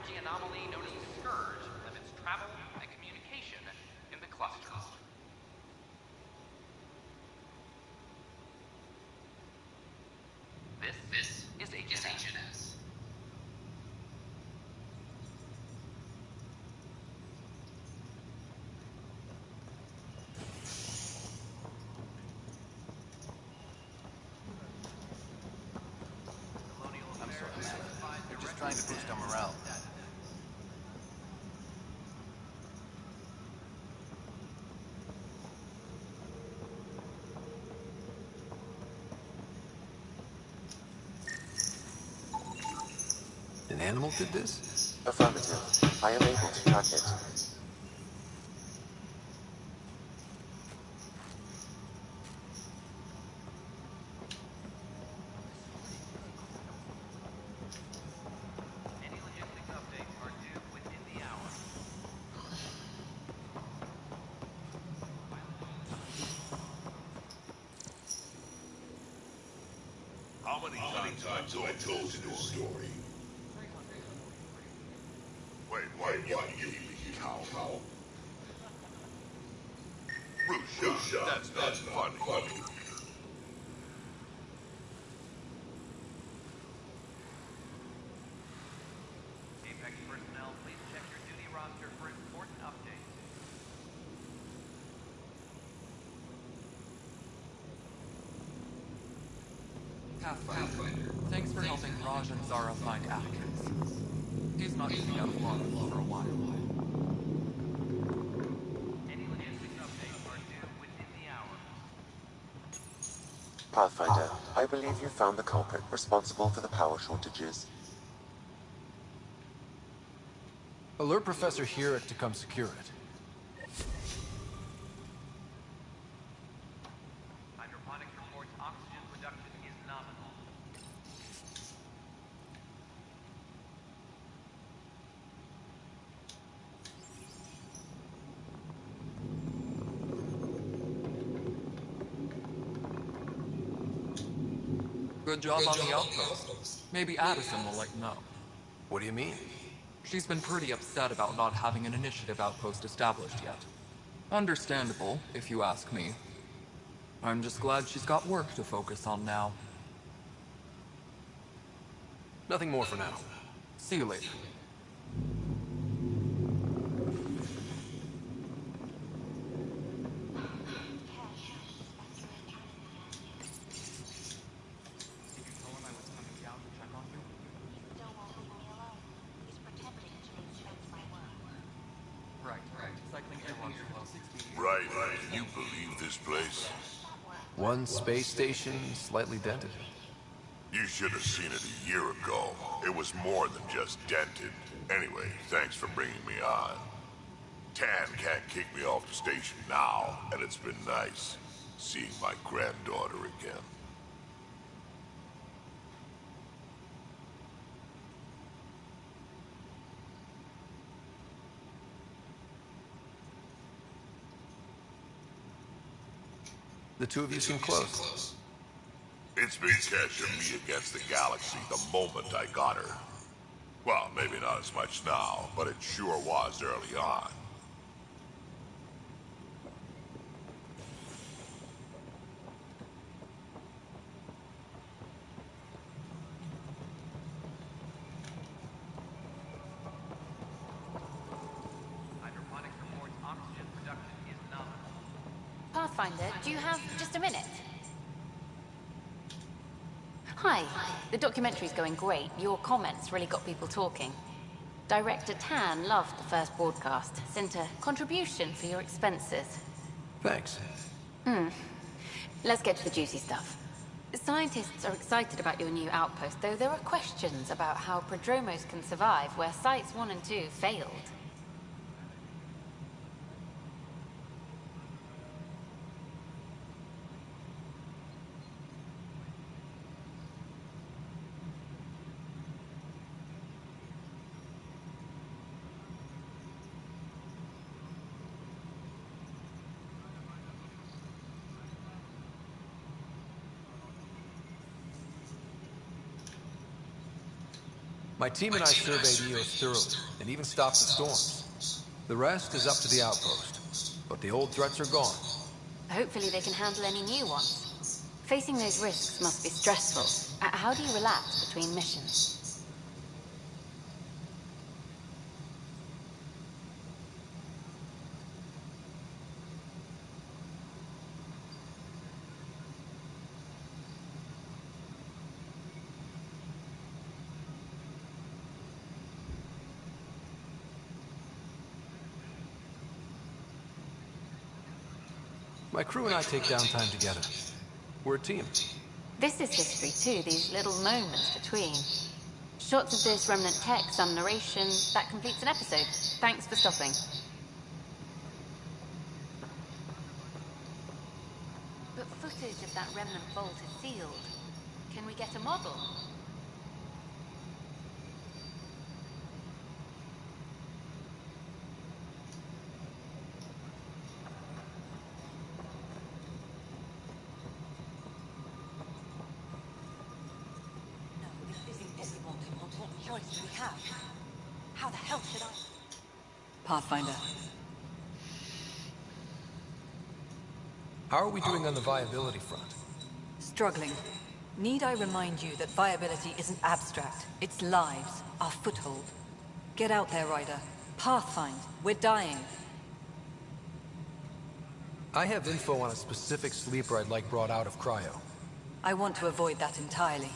energy anomaly known as the Scourge limits travel and communication in the cluster. This is HNS. I'm sorry. They're just trying to boost our morale. An animal did this? Affirmative. I am able to track it. Any logistics updates are due within the hour. How many times have I told you this story? Wait, what? You cow. Rusha, that's not funny. Apex personnel, please check your duty roster for important updates. Pathfinder, thanks for helping Raj and Zara find Atkins. He's not giving up on for a while. Any logistics updates are due within the hour. Pathfinder, I believe you found the culprit responsible for the power shortages. Alert Professor Hurek to come secure it. Hydroponics reports oxygen production is nominal. Good job on the outpost. Maybe Addison will let you know. What do you mean? She's been pretty upset about not having an initiative outpost established yet. Understandable, if you ask me. I'm just glad she's got work to focus on now. Nothing more for now. See you later. Did you tell him I was coming down to check on you? Still won't leave me alone. He's pretending to inspect my work. Right. Cycling every below 60. Right. Can you believe this place? One space station, slightly dented. You should have seen it a year ago. It was more than just dented. Anyway, thanks for bringing me on. Tan can't kick me off the station now, and it's been nice seeing my granddaughter again. The two of you seem close. It's been catching me against the galaxy the moment I got her. Well, maybe not as much now, but it sure was early on. Hydroponics reports oxygen production is nominal. Pathfinder, do you have just a minute? Hi. The documentary's going great. Your comments really got people talking. Director Tan loved the first broadcast. Sent a contribution for your expenses. Thanks. Let's get to the juicy stuff. Scientists are excited about your new outpost, though there are questions about how prodromos can survive where Sites 1 and 2 failed. My team and I surveyed Eos thoroughly, and even stopped the storms. The rest is up to the outpost, but the old threats are gone. Hopefully they can handle any new ones. Facing those risks must be stressful. How do you relax between missions? My crew and I take downtime together. We're a team. This is history too, these little moments between. Shots of this remnant tech, some narration. That completes an episode. Thanks for stopping. But footage of that remnant vault is sealed. Can we get a model? No, this isn't what we wanted. What choice do we have? How the hell should I... Pathfinder. How are we doing on the viability front? Struggling. Need I remind you that viability isn't abstract? It's lives, our foothold. Get out there, Ryder. Pathfind. We're dying. I have info on a specific sleeper I'd like brought out of cryo. I want to avoid that entirely.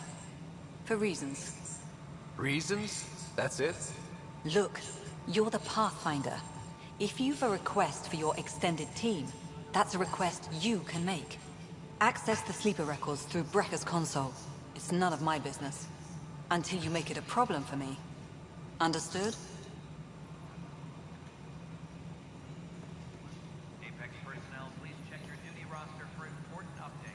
For reasons. Reasons? That's it? Look, you're the Pathfinder. If you've a request for your extended team, that's a request you can make. Access the sleeper records through Brekker's console. It's none of my business. Until you make it a problem for me. Understood? Apex personnel, please check your duty roster for important updates.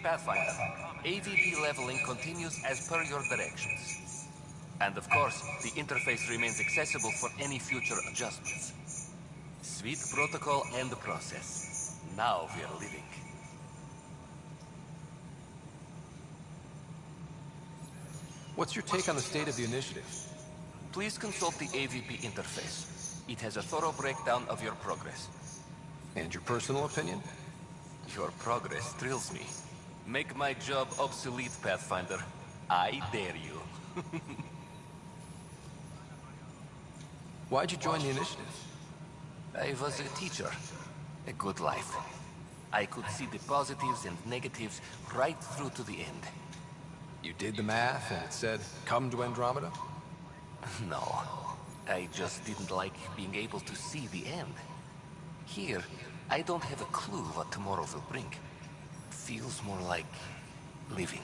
Pathfinder, AVP leveling continues as per your directions. And of course, the interface remains accessible for any future adjustments. Sweet protocol and the process. Now we are living. What's your take on the state of the initiative? Please consult the AVP interface. It has a thorough breakdown of your progress. And your personal opinion? Your progress thrills me. Make my job obsolete, Pathfinder. I dare you. Why'd you join the initiative? I was a teacher. A good life. I could see the positives and negatives right through to the end. You did the math and it said, come to Andromeda? No. I just didn't like being able to see the end. Here, I don't have a clue what tomorrow will bring. Feels more like living.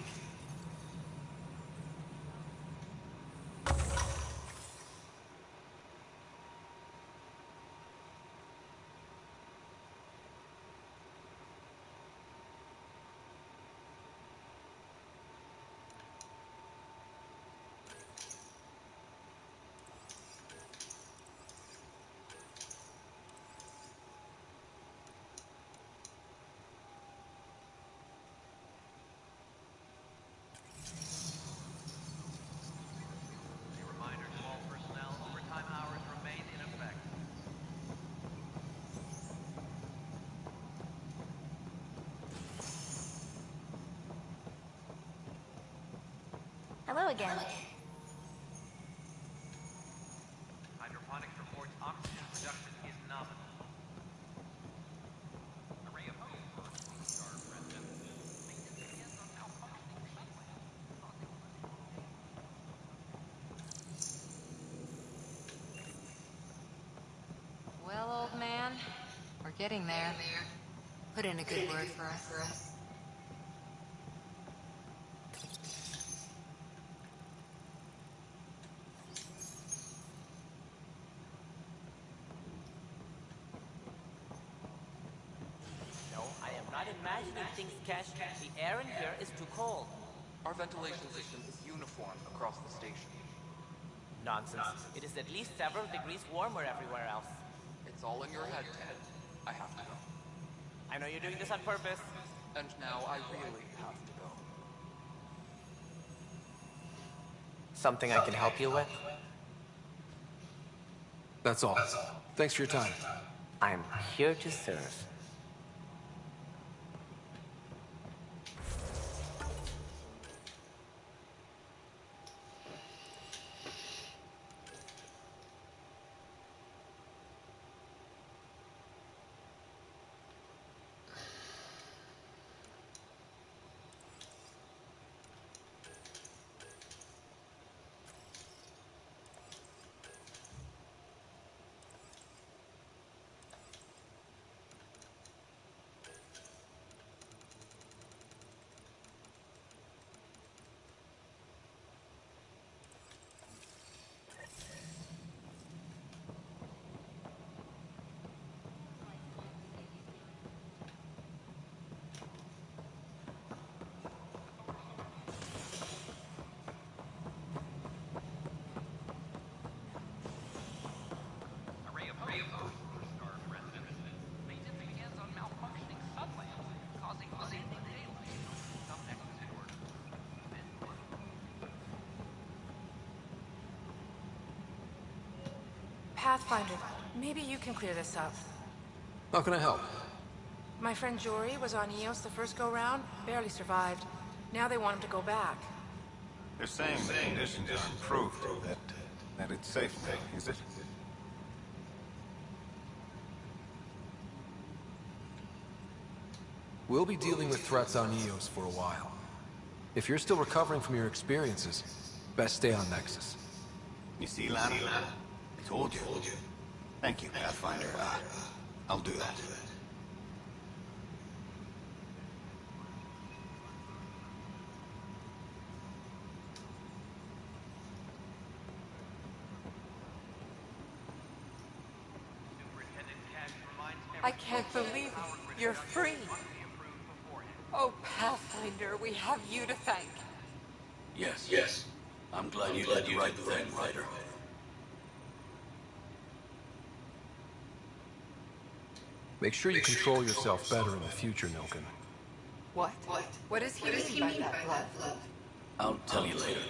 A reminder to all personnel, overtime hours remain in effect. Hello again. Hydroponics reports oxygen production is nominal. Array of hope for star president. Maintenance begins on malfunctioning sunland, causing Well, old man, we're getting there. Put in a good word for us. No, I am not imagining things, Cash. The air in here is too cold. Our ventilation system is uniform across the station. Nonsense. It is at least several degrees warmer everywhere else. It's all in your head, Ted. I have to go. I know you're doing this on purpose. And now I really have to go. Something I can help you with? That's all. Thanks for your time. I'm here to serve. Array of hope for star president. Maintenance begins on malfunctioning sunland, causing unending daylight. Some exit orders. Pathfinder, maybe you can clear this up. How can I help? My friend Jory was on Eos the first go-round, barely survived. Now they want him to go back. They're saying the conditions are improved, that it's safe now, is it? We'll be dealing with threats on Eos for a while. If you're still recovering from your experiences, best stay on Nexus. You see, Lana? I told you. Thank you, Pathfinder. I'll do that. Superintendent Cash reminds I everyone can't believe it. You're free. must be approved beforehand. Oh, Pathfinder, we have you to thank. Yes. I'm glad you did the right thing, Ryder. Make sure you control yourself better in the future, Milken. What? What does he mean by that, love? I'll tell you later.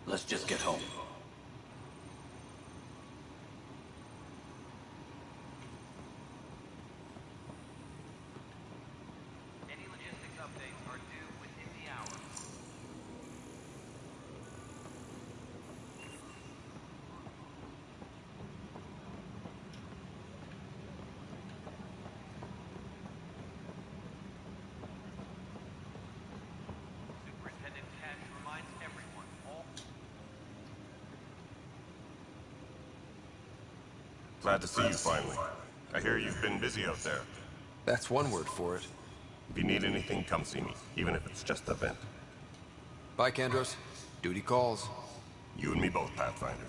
Let's just get home. Any logistics updates are due within the hour. Superintendent Cash reminds Glad to see you finally. I hear you've been busy out there. That's one word for it. If you need anything, come see me, even if it's just a vent. Bye, Kendros. Duty calls. You and me both, Pathfinder.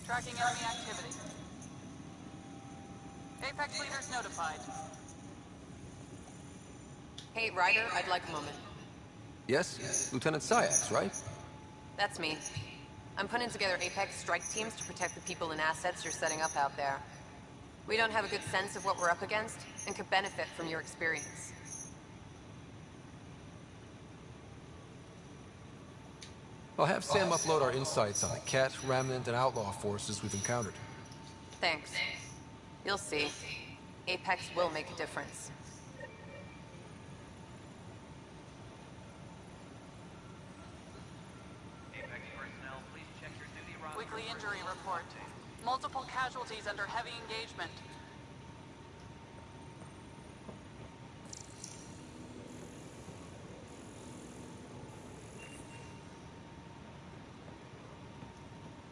Tracking enemy activity. Apex leaders notified. Hey, Ryder, I'd like a moment. Yes? Lieutenant Syax, right? That's me. I'm putting together Apex strike teams to protect the people and assets you're setting up out there. We don't have a good sense of what we're up against, and could benefit from your experience. I'll have Sam upload our insights on the Cat, Remnant, and Outlaw forces we've encountered. Thanks. You'll see. Apex will make a difference. Apex personnel, please check your duty roster. Weekly injury report. Multiple casualties under heavy engagement.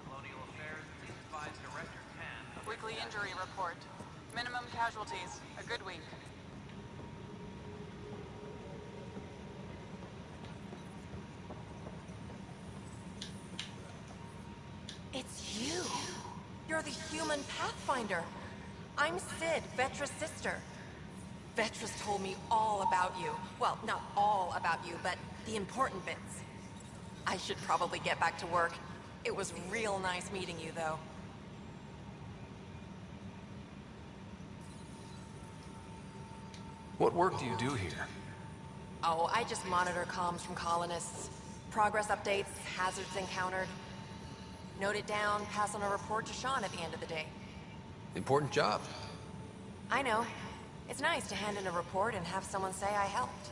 Colonial Affairs, please advise Director Tan. Weekly injury report. Minimum casualties. A good week. It's you. You're the human Pathfinder. I'm Sid, Vetra's sister. Vetra's told me all about you. Well, not all about you, but the important bits. I should probably get back to work. It was real nice meeting you, though. What work do you do here? Oh, I just monitor comms from colonists. Progress updates, hazards encountered. Note it down, pass on a report to Sean at the end of the day. Important job. I know. It's nice to hand in a report and have someone say I helped.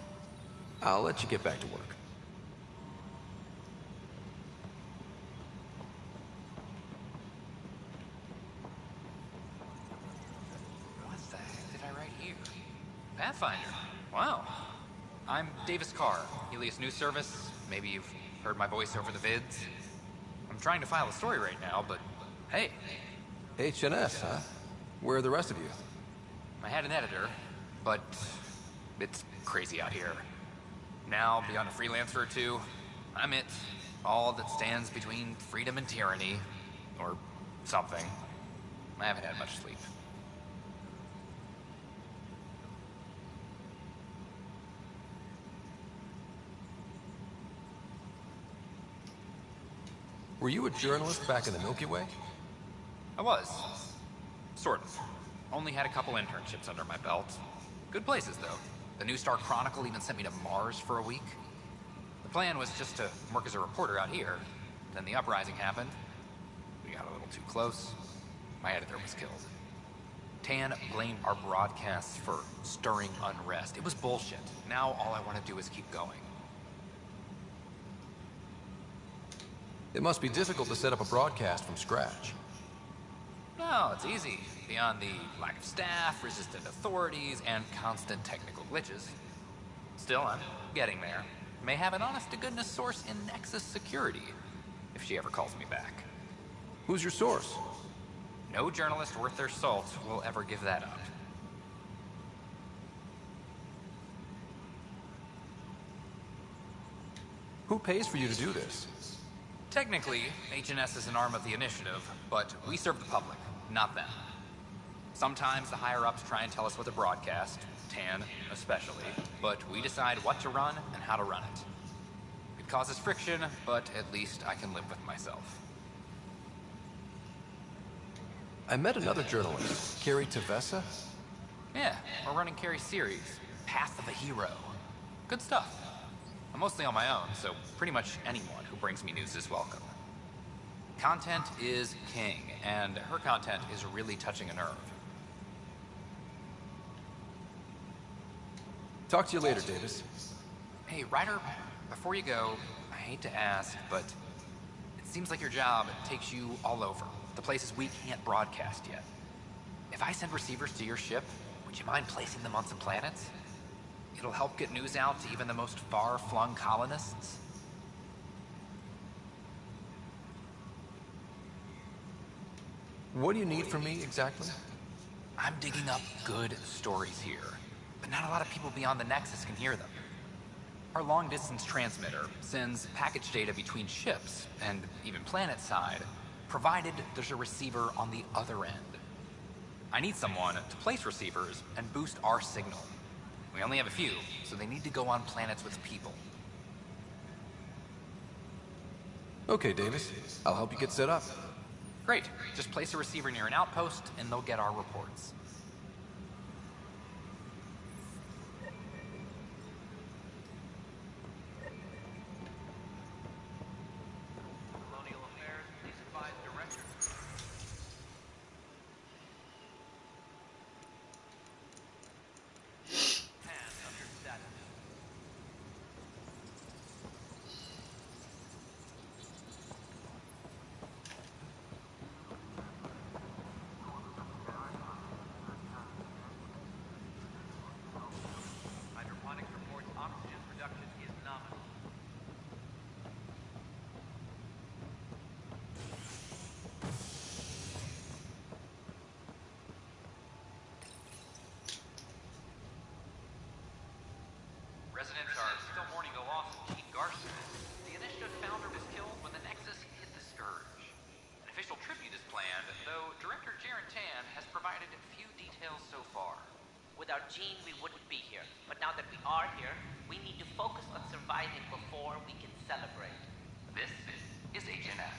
I'll let you get back to work. What the heck did I write here? Pathfinder. Wow. I'm Davis Carr, Helios News Service. Maybe you've heard my voice over the vids. I'm trying to file a story right now, but hey. HNS, huh? Where are the rest of you? I had an editor, but it's crazy out here. Now, beyond a freelancer or two, I'm it. All that stands between freedom and tyranny. Or something. I haven't had much sleep. Were you a journalist back in the Milky Way? I was. Sort of. Only had a couple internships under my belt. Good places, though. The New Star Chronicle even sent me to Mars for a week. The plan was just to work as a reporter out here. Then the uprising happened. We got a little too close. My editor was killed. Tan blamed our broadcasts for stirring unrest. It was bullshit. Now all I want to do is keep going. It must be difficult to set up a broadcast from scratch. No, it's easy. Beyond the lack of staff, resistant authorities, and constant technical glitches. Still, I'm getting there. May have an honest-to-goodness source in Nexus Security, if she ever calls me back. Who's your source? No journalist worth their salt will ever give that up. Who pays for you to do this? Technically, HNS is an arm of the Initiative, but we serve the public, not them. Sometimes the higher-ups try and tell us what to broadcast, Tan especially, but we decide what to run and how to run it. It causes friction, but at least I can live with myself. I met another journalist, Carrie Tavessa. Yeah, we're running Carrie's series, Path of a Hero. Good stuff. I'm mostly on my own, so pretty much anyone who brings me news is welcome. Content is king, and her content is really touching a nerve. Talk to you later, Davis. Hey, Ryder, before you go, I hate to ask, but it seems like your job takes you all over, the places we can't broadcast yet. If I send receivers to your ship, would you mind placing them on some planets? It'll help get news out to even the most far-flung colonists. What do you need from me, exactly? I'm digging up good stories here, but not a lot of people beyond the Nexus can hear them. Our long-distance transmitter sends package data between ships, and even planet-side, provided there's a receiver on the other end. I need someone to place receivers and boost our signal. We only have a few, so they need to go on planets with people. Okay, Davis. I'll help you get set up. Great. Just place a receiver near an outpost, and they'll get our reports. Residents are still mourning the loss of Chief Garson. The Initiative founder was killed when the Nexus hit the Scourge. An official tribute is planned, though Director Jaren Tan has provided few details so far. Without Jean, we wouldn't be here. But now that we are here, we need to focus on surviving before we can celebrate. This is HNS.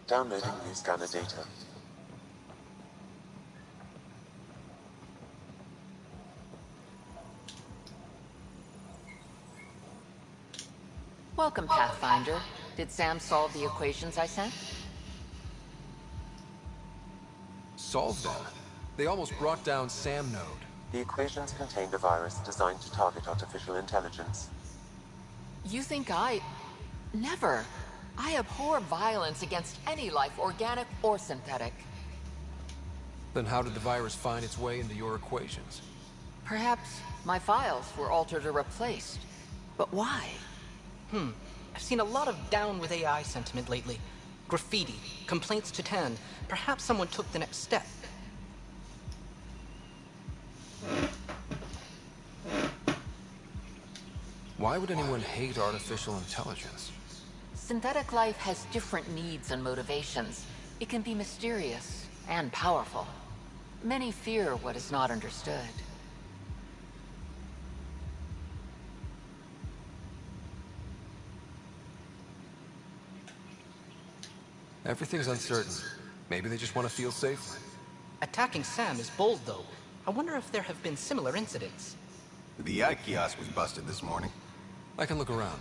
Downloading new scanner data. Welcome, Pathfinder. Did Sam solve the equations I sent? Solve them? They almost brought down Sam Node. The equations contained a virus designed to target artificial intelligence. You think I... Never. I abhor violence against any life, organic or synthetic. Then how did the virus find its way into your equations? Perhaps my files were altered or replaced. But why? I've seen a lot of down with AI sentiment lately. Graffiti, complaints to 10. Perhaps someone took the next step. Why would anyone hate artificial intelligence? Synthetic life has different needs and motivations. It can be mysterious and powerful. Many fear what is not understood. Everything's uncertain. Maybe they just want to feel safer. Attacking Sam is bold, though. I wonder if there have been similar incidents. The AI kiosk was busted this morning. I can look around.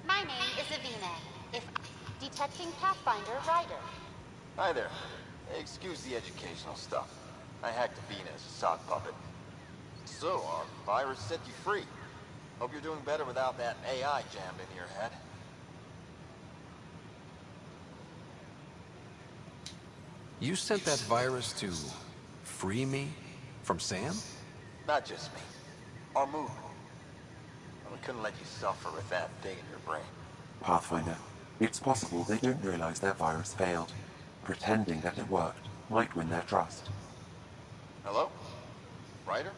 My name is Avina. If detecting Pathfinder Ryder. Hi there. Excuse the educational stuff. I hacked Avina as a sock puppet. So, our virus set you free. Hope you're doing better without that AI jammed in your head. You sent that virus to free me from Sam? Not just me. Our movement. We couldn't let you suffer with that thing in your brain. Pathfinder, it's possible they don't realize their virus failed. Pretending that it worked might win their trust. Hello? Ryder?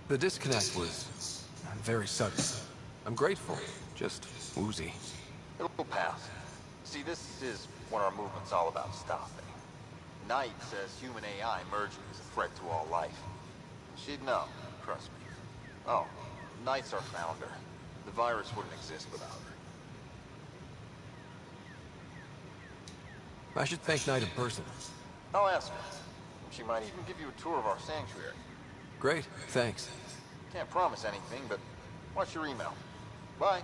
The disconnect was very sudden. I'm grateful, just woozy. It'll pass. See, this is what our movement's all about stopping. Knight says human AI merging is a threat to all life. She'd know, trust me. Oh, Knight's our founder. The virus wouldn't exist without her. I should thank Knight in person. I'll ask her. She might even give you a tour of our sanctuary. Great, thanks. Can't promise anything, but watch your email. Bye.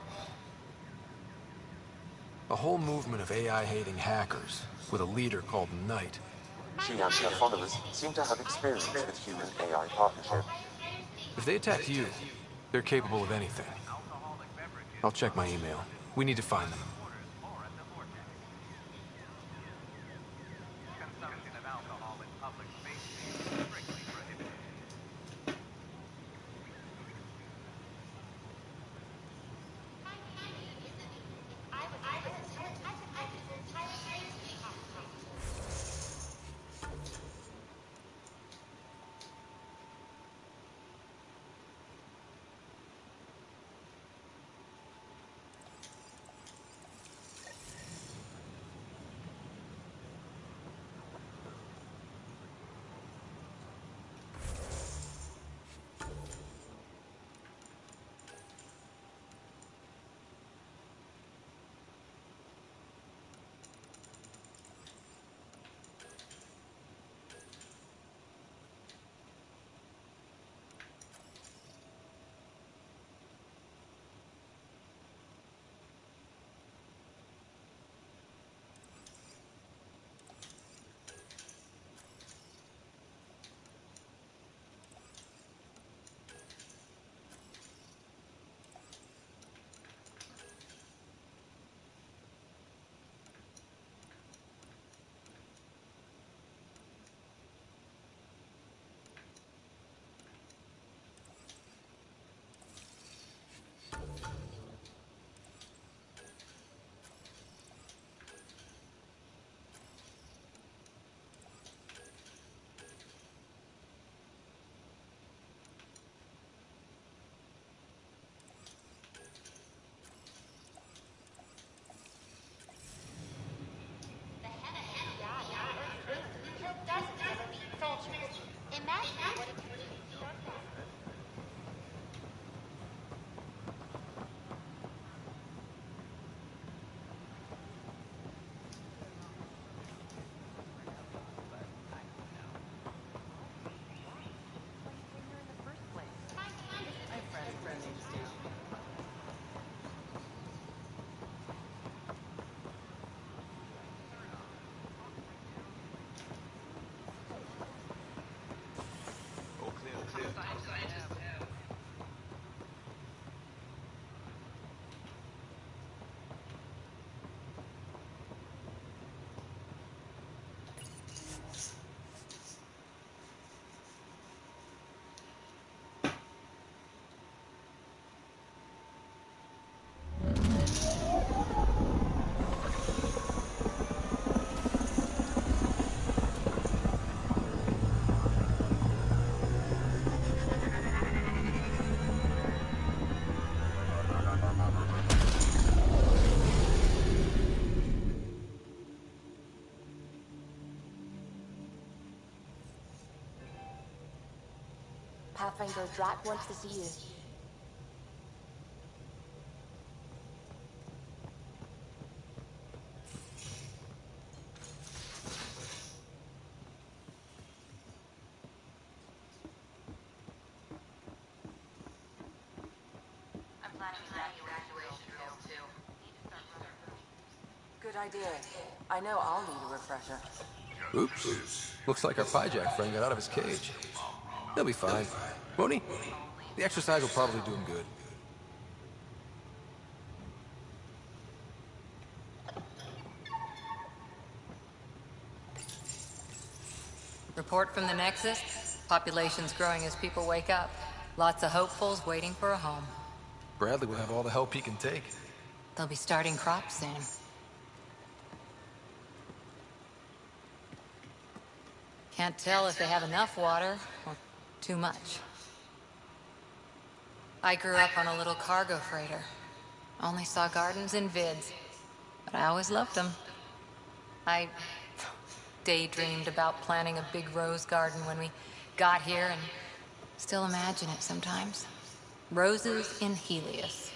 A whole movement of AI-hating hackers, with a leader called Knight. She and her followers seem to have experience with human-AI partnership. If they attack you, they're capable of anything. I'll check my email. We need to find them. Pathfinder Drac wants to see you. Good idea. I know I'll need a refresher. Oops. Looks like our Pyjack friend got out of his cage. He'll be fine, won't he? The exercise will probably do him good. Report from the Nexus. Population's growing as people wake up. Lots of hopefuls waiting for a home. Bradley will have all the help he can take. They'll be starting crops soon. Can't tell if they have enough water or too much. I grew up on a little cargo freighter. Only saw gardens in vids, but I always loved them. I daydreamed about planting a big rose garden when we got here and still imagine it sometimes. Roses in Helios.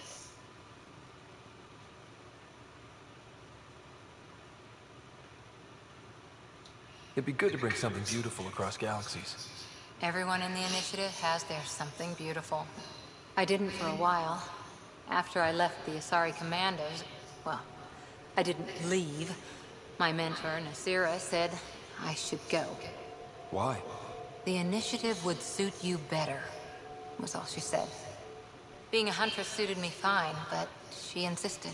It'd be good to bring something beautiful across galaxies. Everyone in the initiative has their something beautiful. I didn't for a while. After I left the Asari Commandos, well, I didn't leave. My mentor, Nasira, said I should go. Why? The initiative would suit you better, was all she said. Being a huntress suited me fine, but she insisted.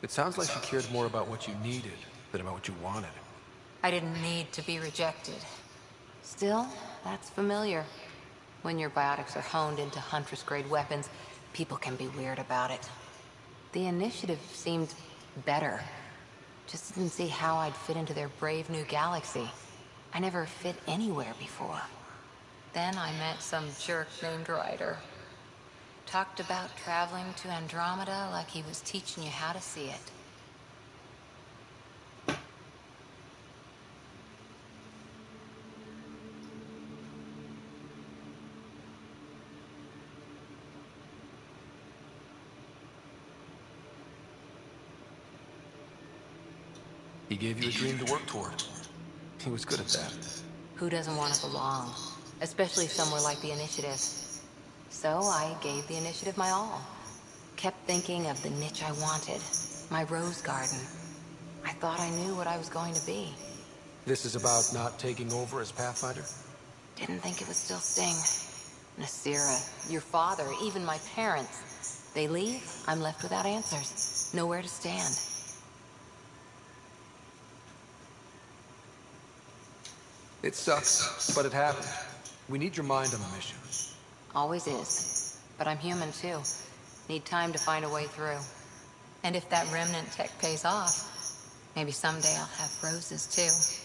It sounds like she cared more about what you needed than about what you wanted. I didn't need to be rejected. Still, that's familiar. When your biotics are honed into Huntress-grade weapons, people can be weird about it. The initiative seemed better. Just didn't see how I'd fit into their brave new galaxy. I never fit anywhere before. Then I met some jerk named Ryder. Talked about traveling to Andromeda like he was teaching you how to see it. He gave you a dream to work toward. He was good at that. Who doesn't want to belong? Especially somewhere like the Initiative. So I gave the Initiative my all. Kept thinking of the niche I wanted. My rose garden. I thought I knew what I was going to be. This is about not taking over as Pathfinder? Didn't think it would still sting. Nasira, your father, even my parents. They leave, I'm left without answers. Nowhere to stand. It sucks, but it happened. We need your mind on the mission. Always is. But I'm human too. Need time to find a way through. And if that remnant tech pays off, maybe someday I'll have roses too.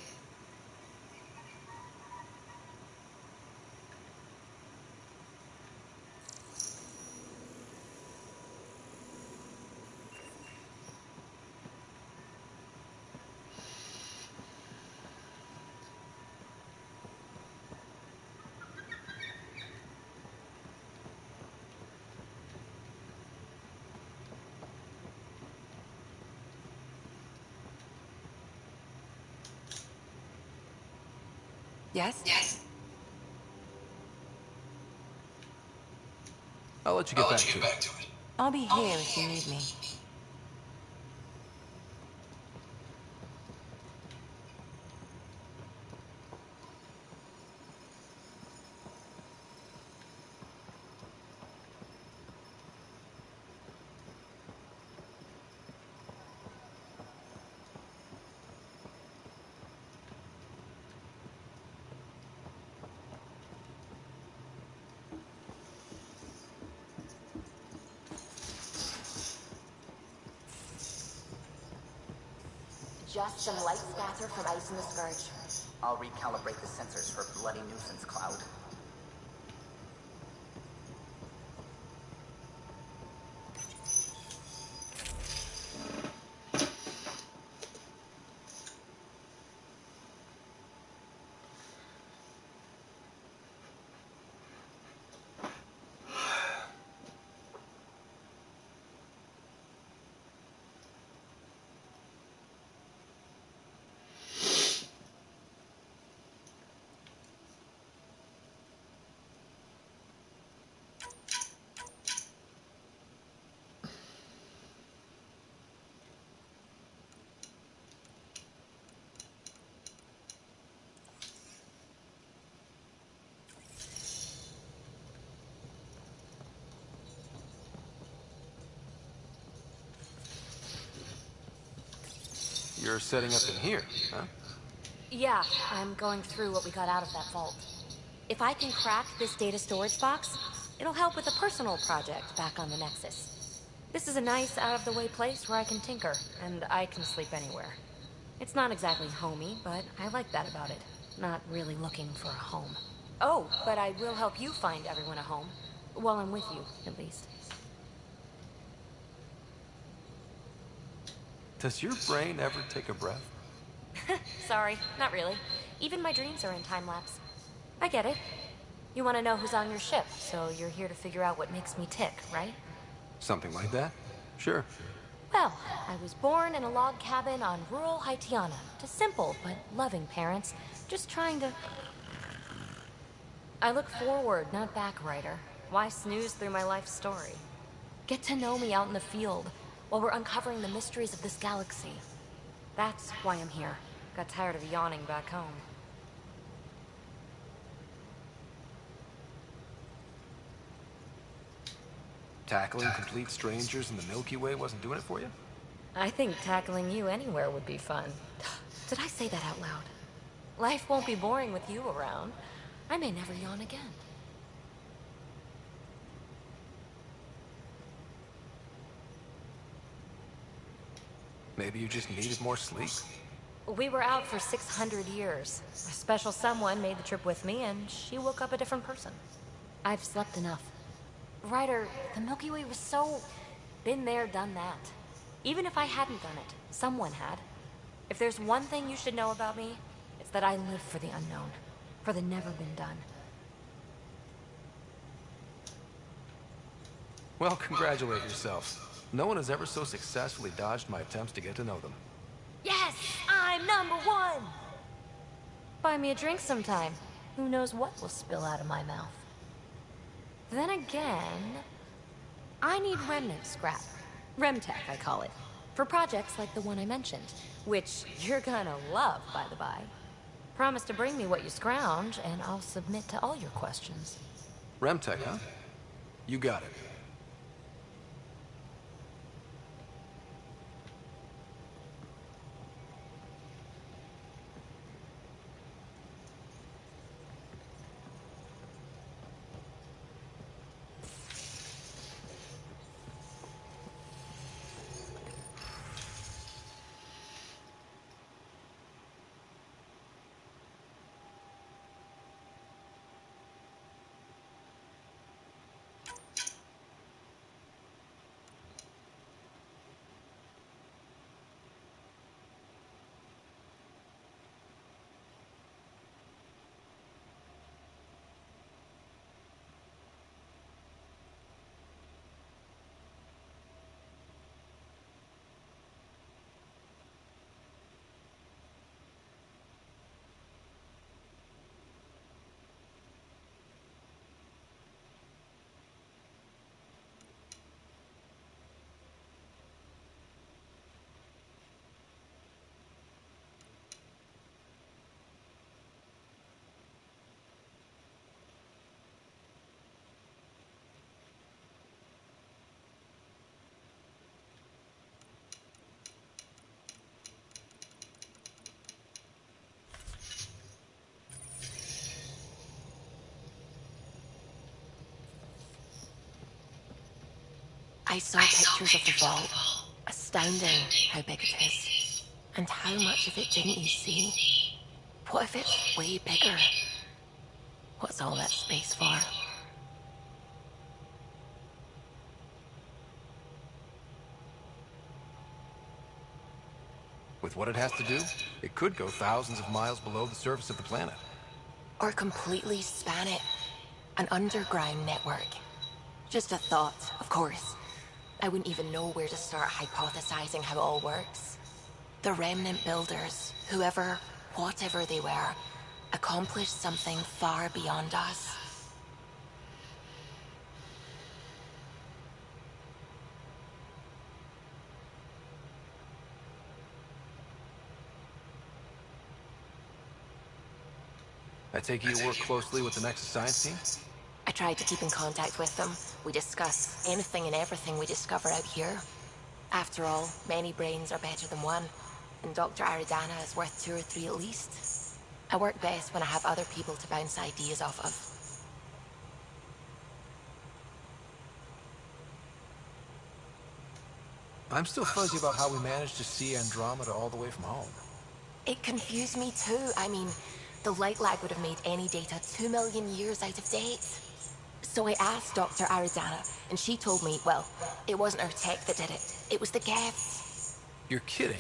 Yes? Yes. I'll let you get back to it. I'll be here if you need me. Just some light scatter from ice in the Scourge. I'll recalibrate the sensors for bloody nuisance cloud. You're setting up in here, huh? Yeah, I'm going through what we got out of that vault. If I can crack this data storage box, it'll help with a personal project back on the Nexus. This is a nice, out-of-the-way place where I can tinker, and I can sleep anywhere. It's not exactly homey, but I like that about it. Not really looking for a home. Oh, but I will help you find everyone a home. While I'm with you, at least. Does your brain ever take a breath? Sorry, not really. Even my dreams are in time-lapse. I get it. You want to know who's on your ship, so you're here to figure out what makes me tick, right? Something like that? Sure. Well, I was born in a log cabin on rural Haitiana to simple but loving parents, just trying to... I look forward, not back, Ryder. Why snooze through my life story? Get to know me out in the field, while we're uncovering the mysteries of this galaxy. That's why I'm here. Got tired of yawning back home. Tackling complete strangers in the Milky Way wasn't doing it for you? I think tackling you anywhere would be fun. Did I say that out loud? Life won't be boring with you around. I may never yawn again. Maybe you just needed more sleep. We were out for 600 years. A special someone made the trip with me, and she woke up a different person. I've slept enough. Ryder, the Milky Way was so... been there, done that. Even if I hadn't done it, someone had. If there's one thing you should know about me, it's that I live for the unknown. For the never been done. Well, congratulate yourself. No one has ever so successfully dodged my attempts to get to know them. Yes! I'm #1! Buy me a drink sometime. Who knows what will spill out of my mouth. Then again... I need remnant scrap. Remtech, I call it. For projects like the one I mentioned. Which you're gonna love, by the by. Promise to bring me what you scrounge, and I'll submit to all your questions. Remtech, huh? You got it. I saw pictures of the vault. Astounding how big it is. And how much of it didn't you see? What if it's way bigger? What's all that space for? With what it has to do, it could go thousands of miles below the surface of the planet. Or completely span it. An underground network. Just a thought, of course. I wouldn't even know where to start hypothesizing how it all works. The remnant builders, whoever, whatever they were, accomplished something far beyond us. I take it you work closely with the Nexus science team? I tried to keep in contact with them. We discuss anything and everything we discover out here. After all, many brains are better than one. and Dr. Aridana is worth 2 or 3 at least. I work best when I have other people to bounce ideas off of. I'm still fuzzy about how we managed to see Andromeda all the way from home. It confused me too. I mean, the light lag would have made any data 2 million years out of date. So I asked Dr. Aridana, and she told me, well, it wasn't her tech that did it. It was the Geths. You're kidding.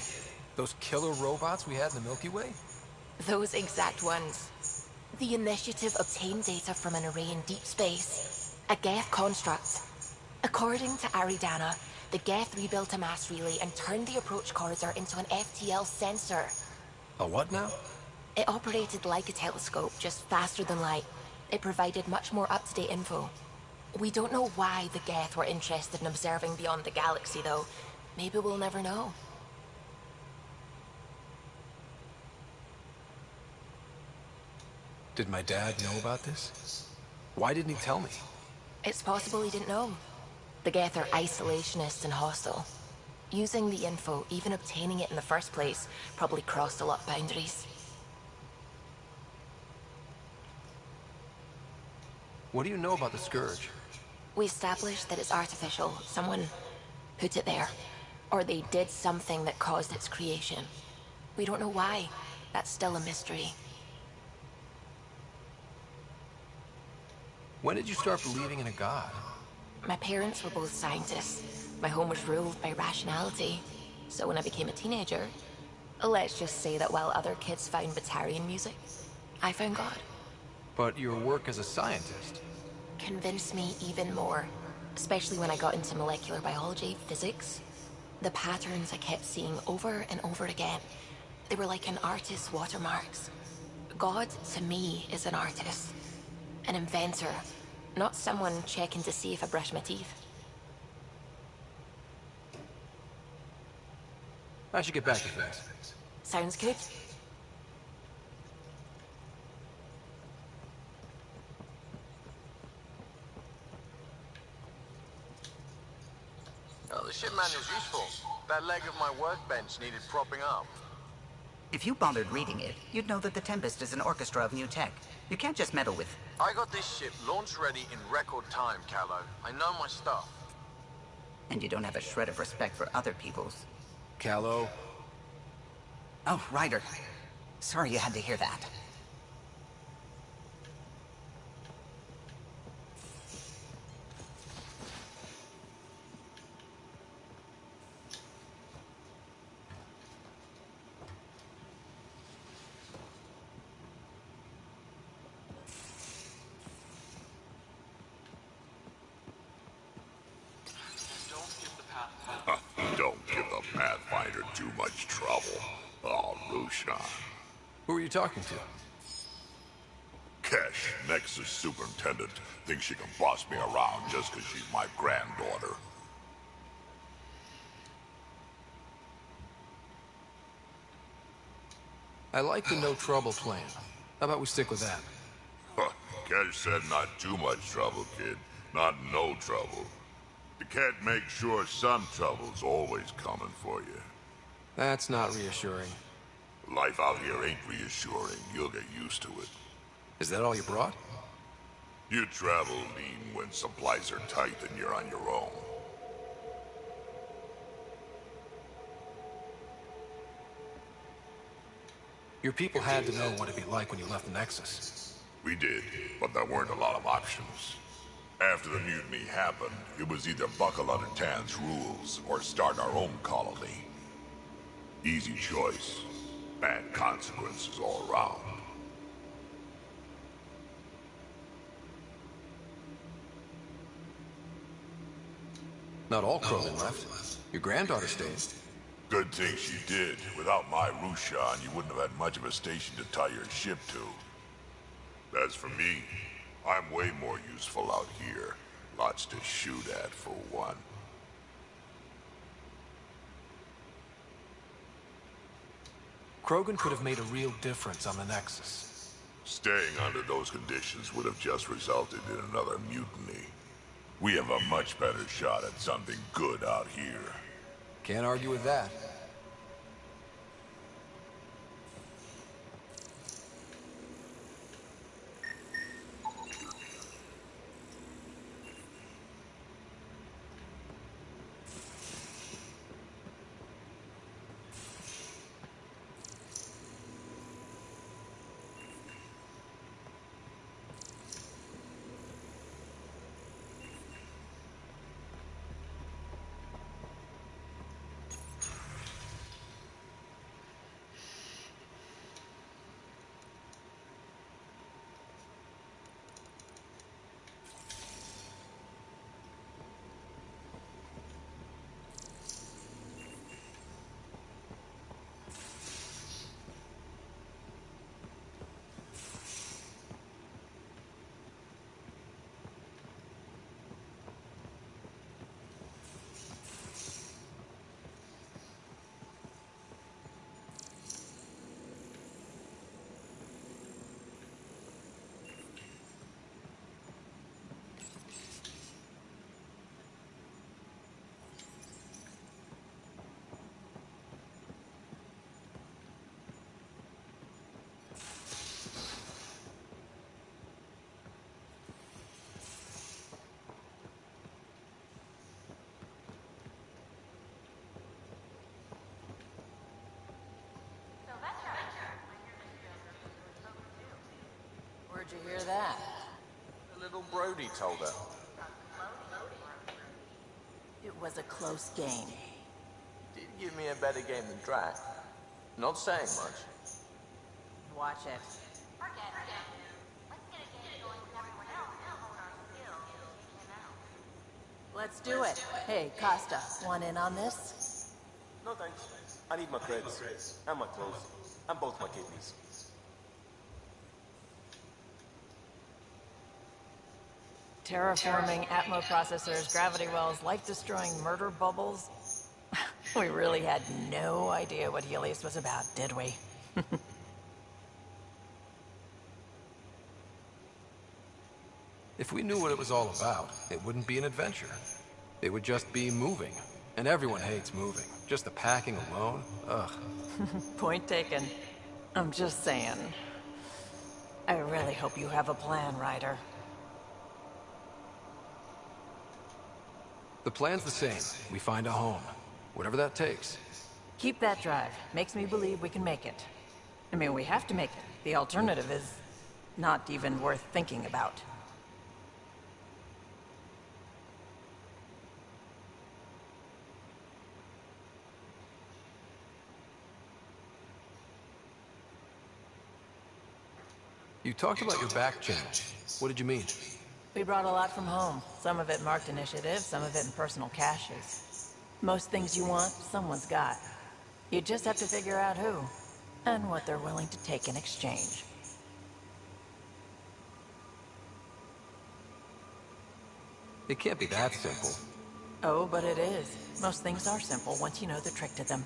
Those killer robots we had in the Milky Way? Those exact ones. The Initiative obtained data from an array in deep space, a Geth construct. According to Aridana, the Geth rebuilt a mass relay and turned the approach corridor into an FTL sensor. A what now? It operated like a telescope, just faster than light. It provided much more up-to-date info. We don't know why the Geth were interested in observing beyond the galaxy, though. Maybe we'll never know. Did my dad know about this? Why didn't he tell me? It's possible he didn't know. The Geth are isolationists and hostile. Using the info, even obtaining it in the first place, probably crossed a lot of boundaries. What do you know about the Scourge? We established that it's artificial. Someone put it there. Or they did something that caused its creation. We don't know why. That's still a mystery. When did you start believing in a god? My parents were both scientists. My home was ruled by rationality. So when I became a teenager, let's just say that while other kids found Batarian music, I found God. But your work as a scientist Convinced me even more, especially when I got into molecular biology, physics. The patterns I kept seeing over and over again, they were like an artist's watermarks. God, to me, is an artist. An inventor, not someone checking to see if I brush my teeth. I should get back to things. Sounds good. Oh, the ship manual's useful. That leg of my workbench needed propping up. If you bothered reading it, you'd know that the Tempest is an orchestra of new tech. You can't just meddle with... I got this ship launch ready in record time, Callow. I know my stuff. And you don't have a shred of respect for other people's. Callow. Oh, Ryder. Sorry you had to hear that. Don't give the Pathfinder too much trouble. Oh, Lucian. Who are you talking to? Kesh, Nexus Superintendent, thinks she can boss me around just because she's my granddaughter. I like the no trouble plan. How about we stick with that? Kesh said not too much trouble, kid. Not no trouble. You can't make sure some trouble's always coming for you. That's not reassuring. Life out here ain't reassuring. You'll get used to it. Is that all you brought? You travel lean when supplies are tight and you're on your own. Your people had to know what it'd be like when you left the Nexus. We did, but there weren't a lot of options. After the mutiny happened, it was either buckle under Tan's rules or start our own colony. Easy choice. Bad consequences all around. Not all Krogan left. Your granddaughter stayed. Good thing she did. Without my Rushan, you wouldn't have had much of a station to tie your ship to. As for me, I'm way more useful out here. Lots to shoot at, for one. Krogan could have made a real difference on the Nexus. Staying under those conditions would have just resulted in another mutiny. We have a much better shot at something good out here. Can't argue with that. Where'd you hear that? The little Brody told her. It was a close game. Did give me a better game than Drac. Not saying much. Watch it. Let's do it. Hey, Costa, want in on this? No thanks. I need my creds. And my clothes. And both my kidneys. Terraforming, Atmo processors, gravity wells, life-destroying murder bubbles. We really had no idea what Helios was about, did we? If we knew what it was all about, it wouldn't be an adventure. It would just be moving. And everyone hates moving. Just the packing alone, ugh. Point taken. I'm just saying. I really hope you have a plan, Ryder. The plan's the same. We find a home. Whatever that takes. Keep that drive. Makes me believe we can make it. I mean, we have to make it. The alternative is not even worth thinking about. You talked about your back channel. What did you mean? We brought a lot from home. Some of it marked initiative, some of it in personal caches. Most things you want, someone's got. You just have to figure out who, and what they're willing to take in exchange. It can't be that simple. Oh, but it is. Most things are simple once you know the trick to them.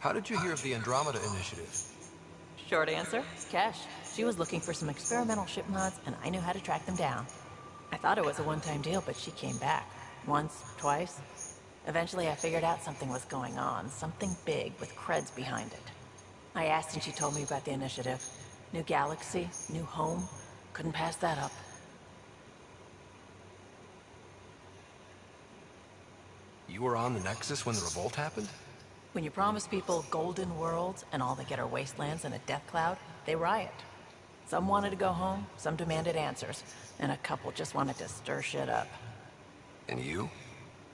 How did you hear of the Andromeda initiative? Short answer, Cash. She was looking for some experimental ship mods, and I knew how to track them down. I thought it was a one-time deal, but she came back. Once, twice. Eventually I figured out something was going on, something big with creds behind it. I asked and she told me about the initiative. New galaxy, new home. Couldn't pass that up. You were on the Nexus when the revolt happened? When you promise people golden worlds and all they get are wastelands and a death cloud, they riot. Some wanted to go home, some demanded answers, and a couple just wanted to stir shit up. And you?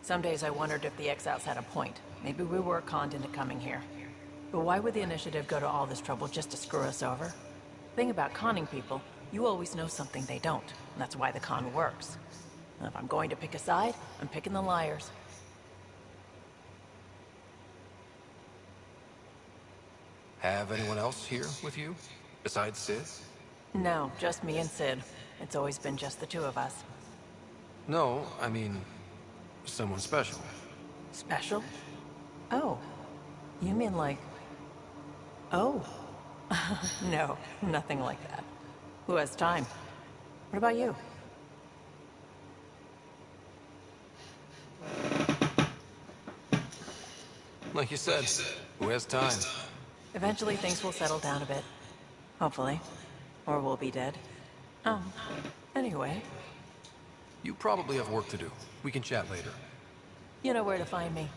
Some days I wondered if the exiles had a point. Maybe we were conned into coming here. But why would the initiative go to all this trouble just to screw us over? Thing about conning people, you always know something they don't. And that's why the con works. And if I'm going to pick a side, I'm picking the liars. Have anyone else here with you? Besides Sid? No, just me and Sid. It's always been just the two of us. No, I mean, someone special. Special? Oh. You mean like... Oh. No, nothing like that. Who has time? What about you? Like you said, who has time? Eventually things will settle down a bit. Hopefully. Or we'll be dead. Anyway. You probably have work to do. We can chat later. You know where to find me.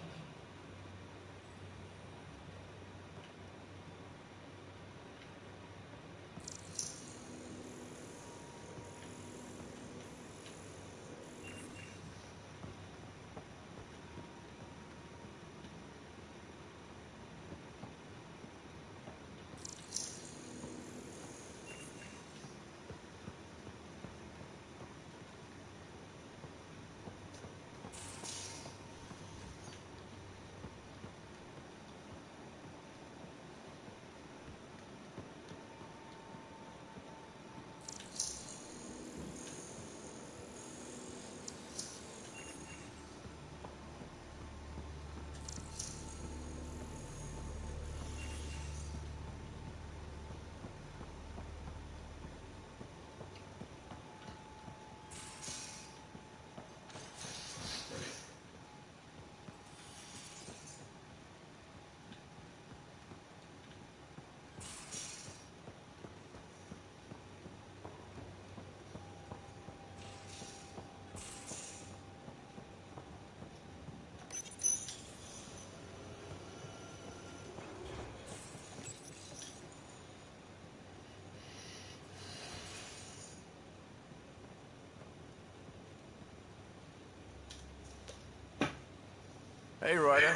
Hey, Ryder.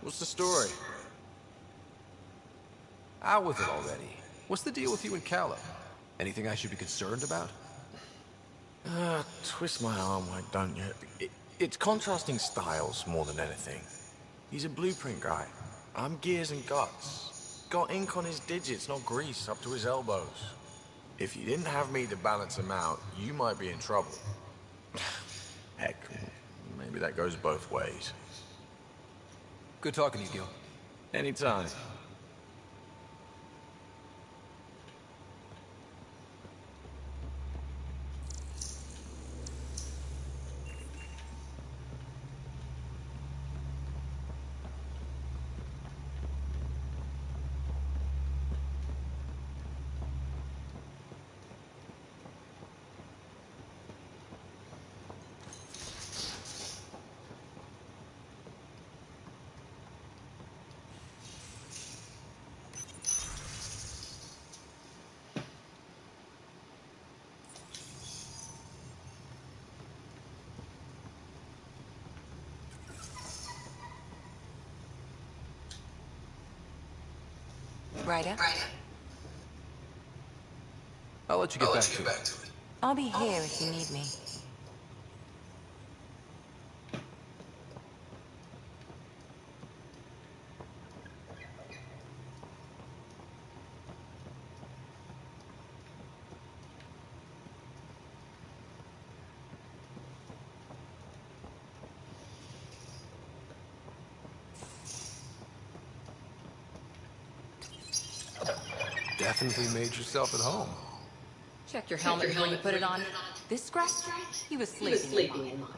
What's the story? Out with it already. What's the deal with you and Callow? Anything I should be concerned about? Twist my arm, why don't you? It's contrasting styles more than anything. He's a blueprint guy. I'm gears and guts. Got ink on his digits, not grease, up to his elbows. If you didn't have me to balance him out, you might be in trouble. Heck, maybe that goes both ways. Good talking to you, Gil. Anytime. Ryder? I'll let you get back to it. I'll be here if you need me. Definitely made yourself at home. Check your helmet before you put it on. This scratch? He was sleeping in mine.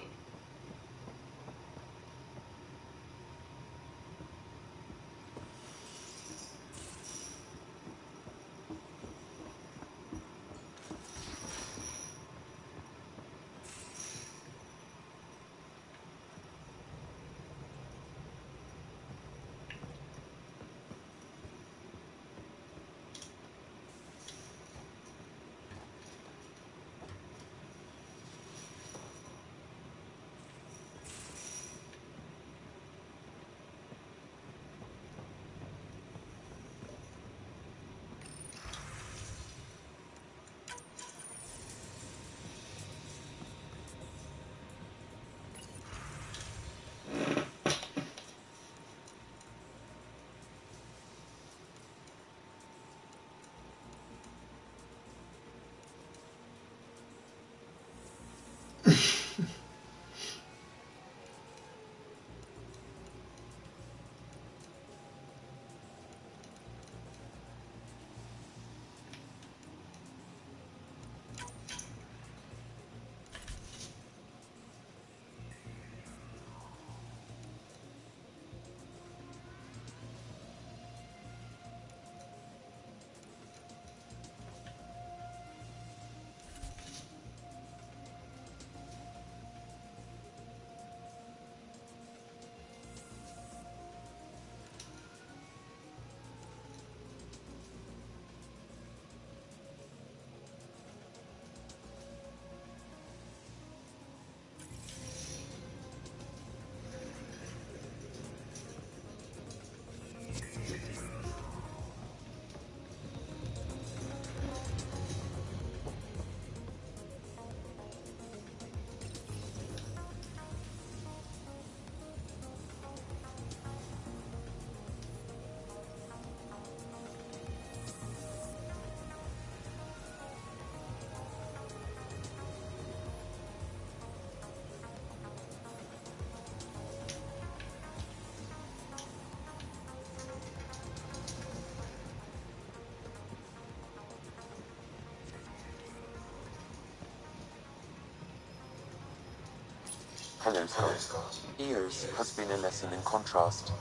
Hello, Scott. Eos has been a lesson in contrast.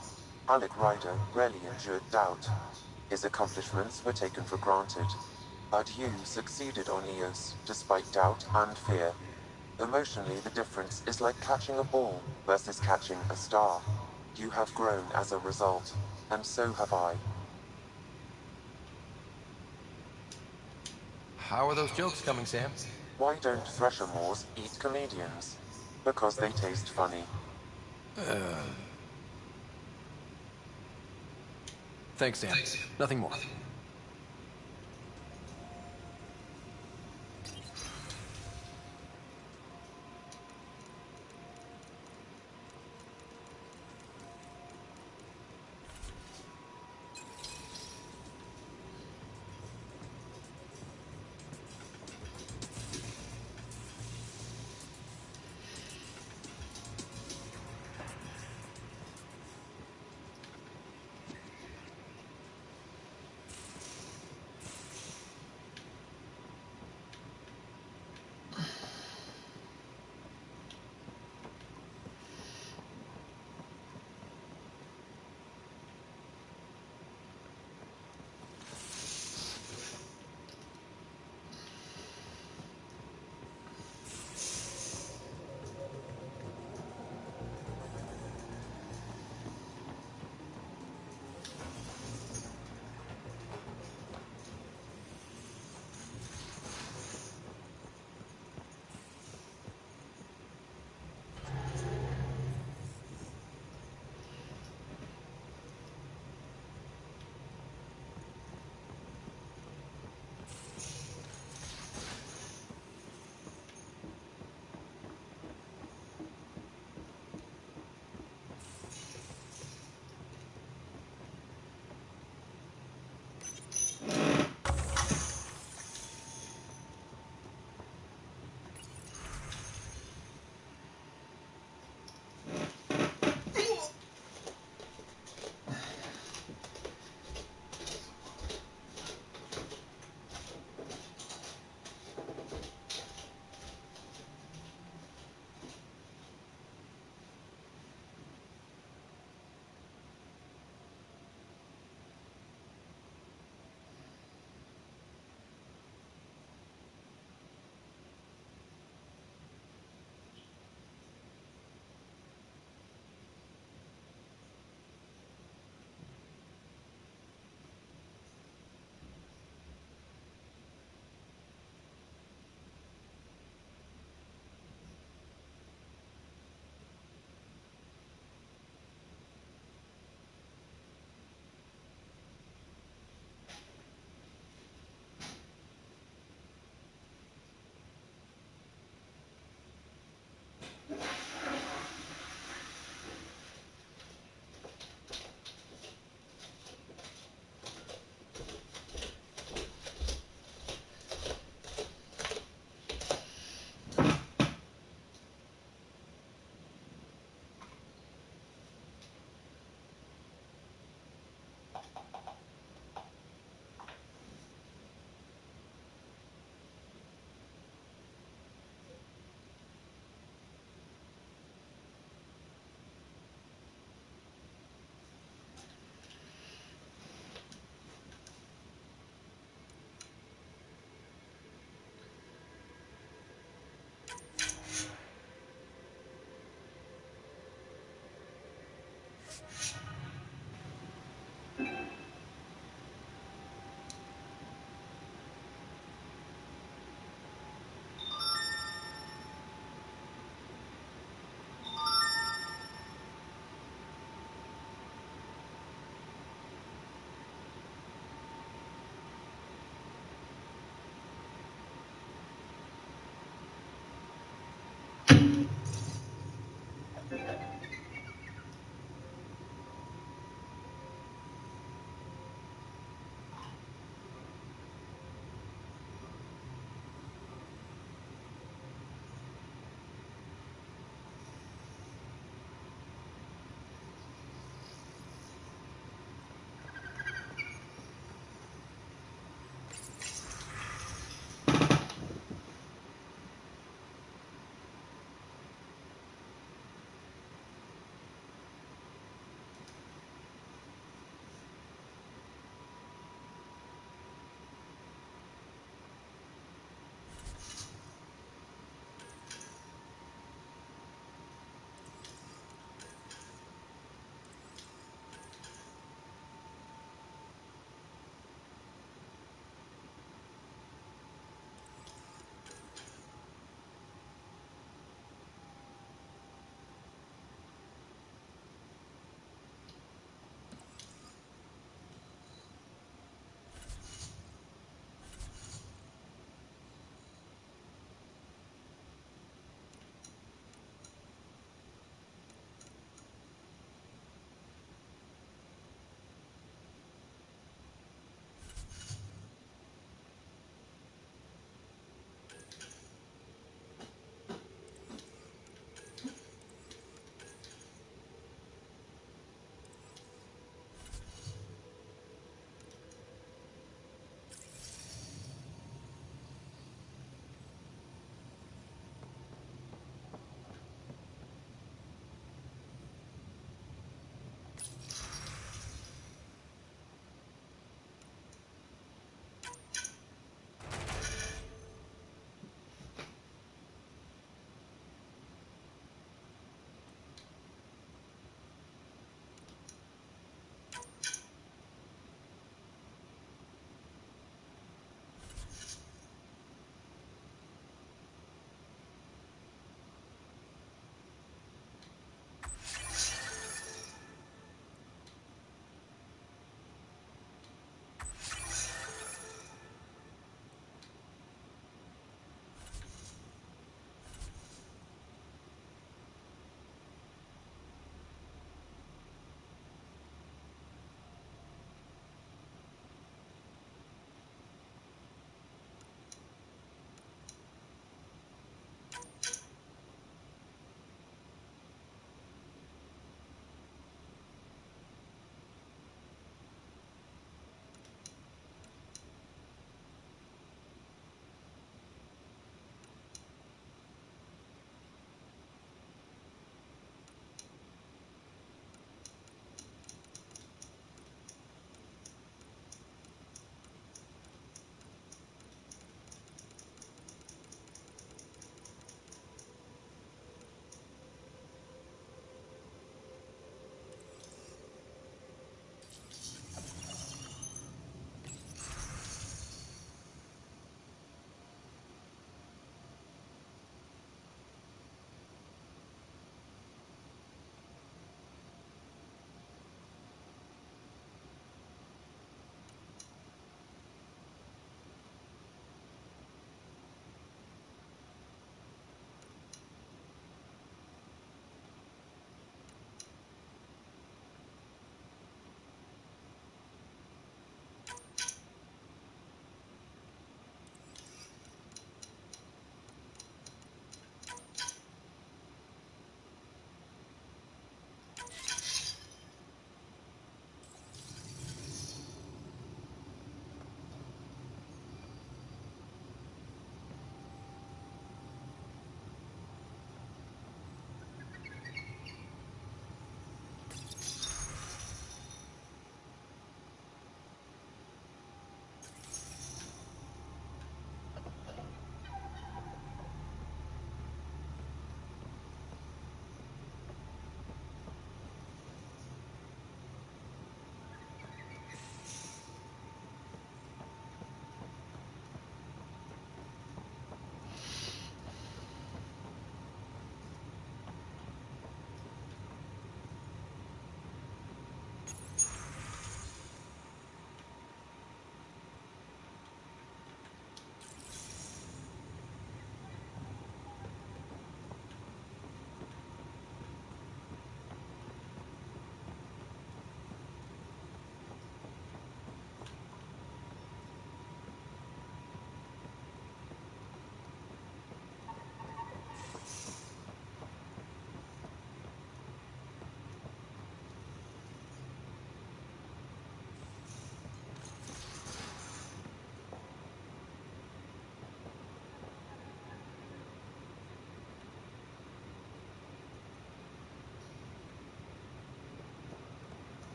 Alec Ryder rarely endured doubt. His accomplishments were taken for granted. But you succeeded on Eos, despite doubt and fear. Emotionally, the difference is like catching a ball versus catching a star. You have grown as a result, and so have I. How are those jokes coming, Sam? Why don't Threshermoors eat comedians? Because they taste funny. Thanks, Sam. Nothing more.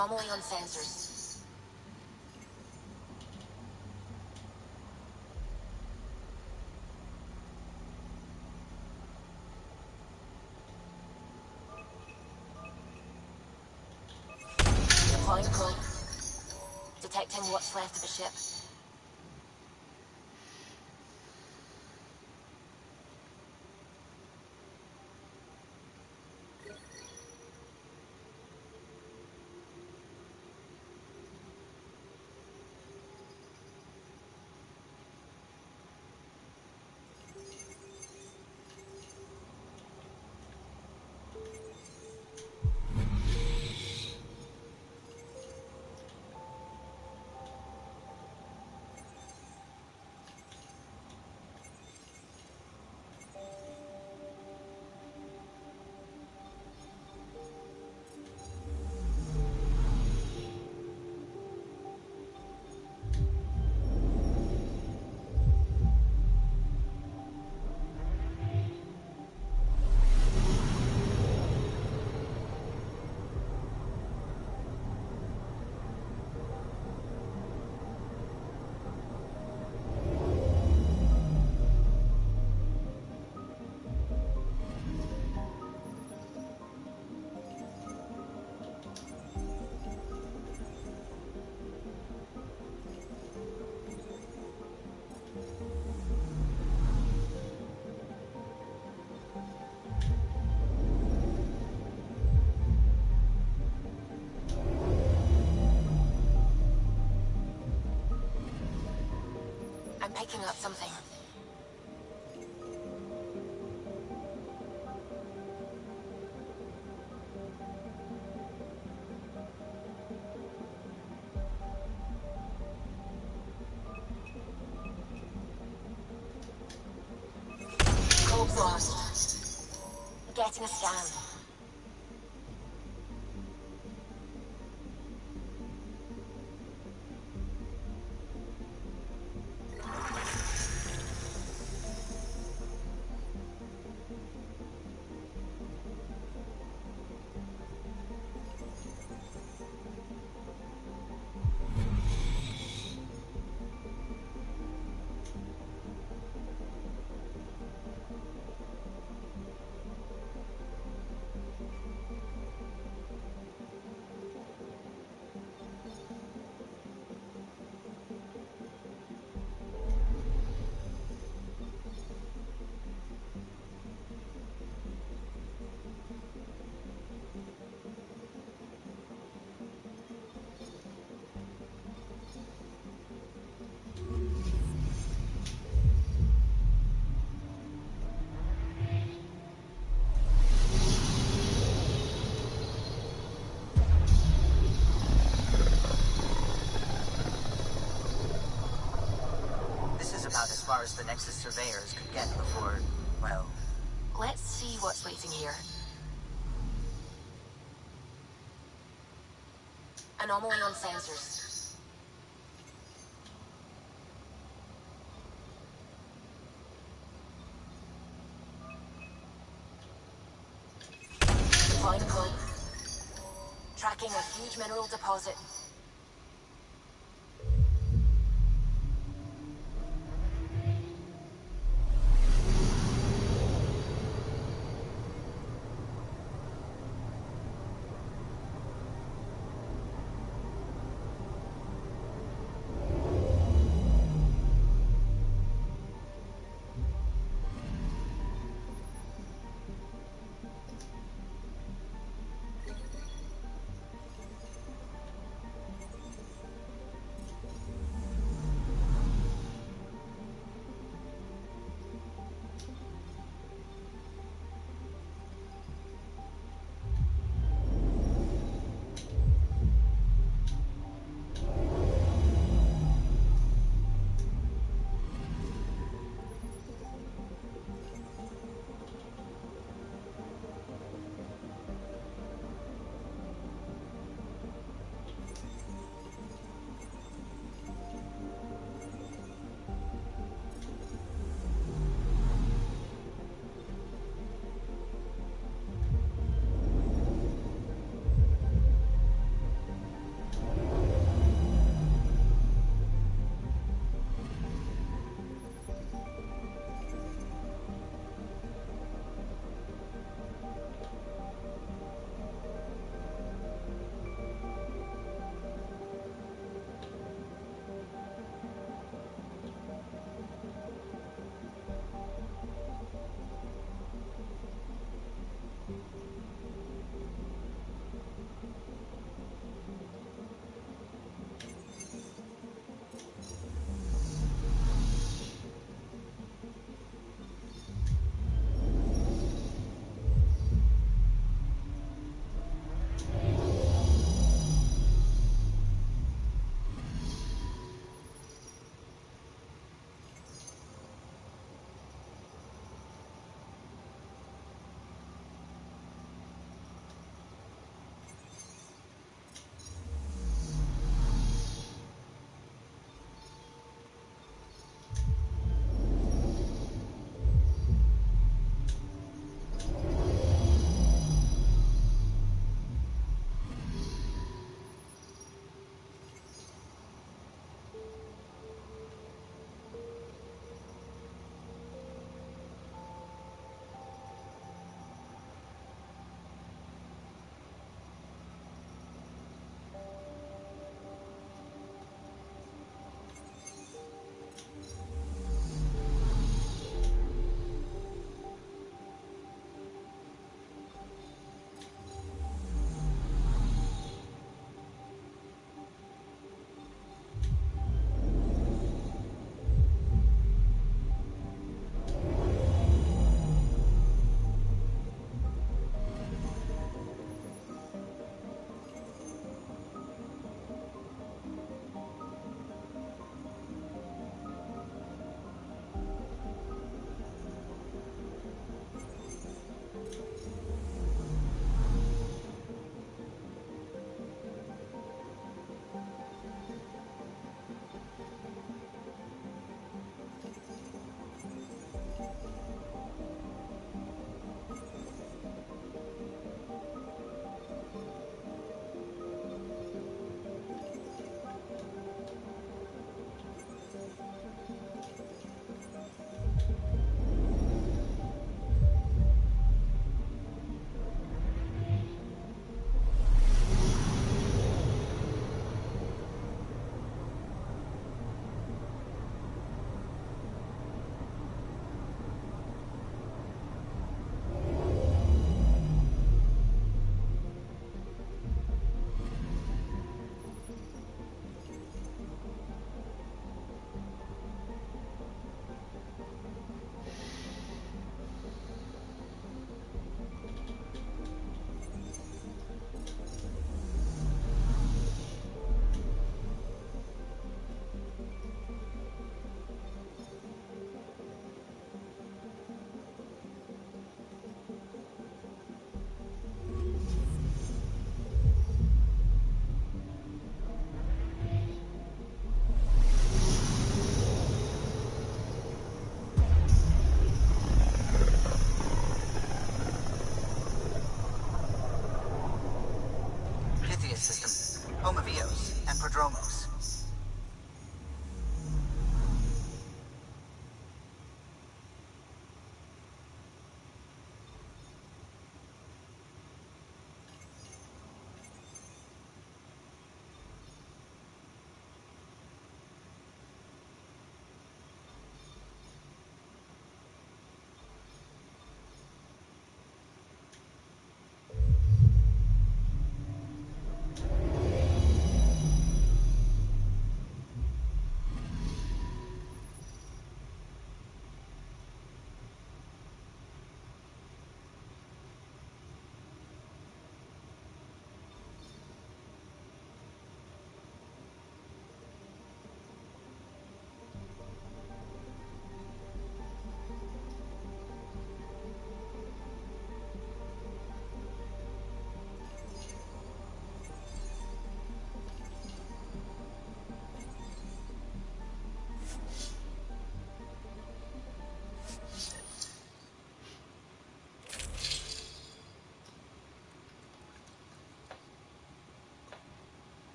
Anomaly on sensors. Deploying probe. Detecting what's left of the ship. I'm picking up something. Probe's lost. Getting a scan. This is about as far as the Nexus surveyors could get before, well... Let's see what's waiting here. Anomaly on sensors. Deploying probe. Tracking a huge mineral deposit.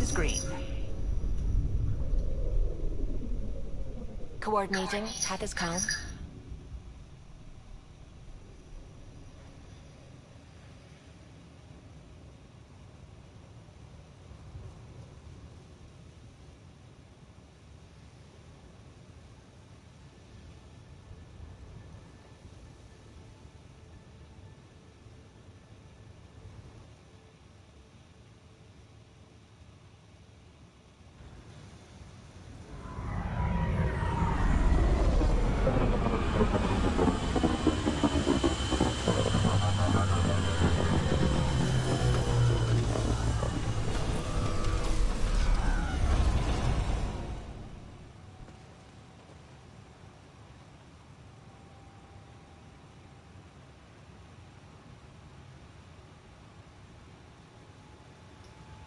is green. Coordinating. Path is calm.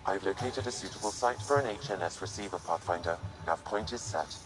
I've located a suitable site for an HNS receiver, Pathfinder. Nav point is set.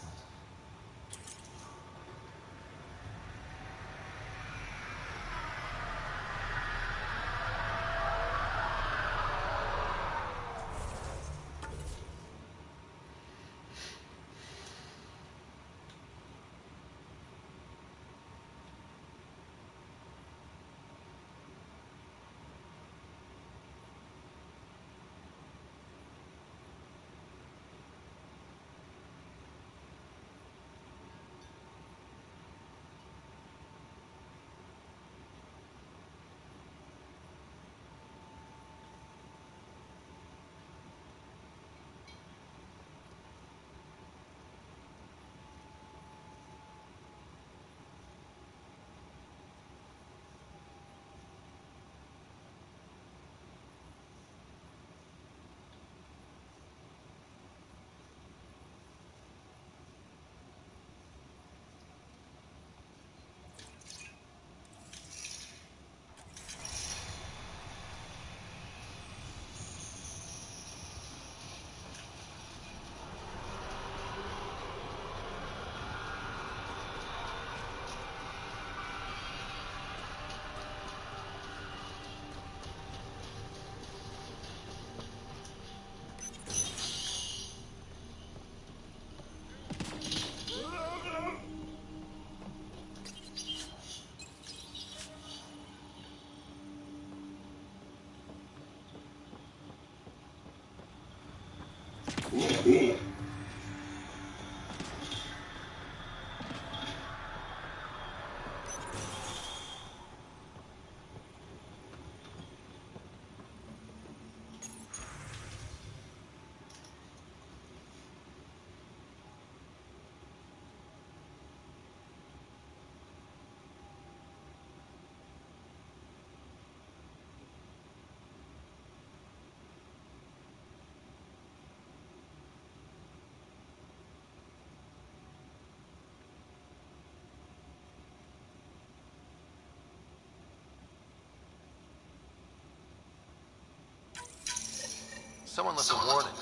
Someone left a warning.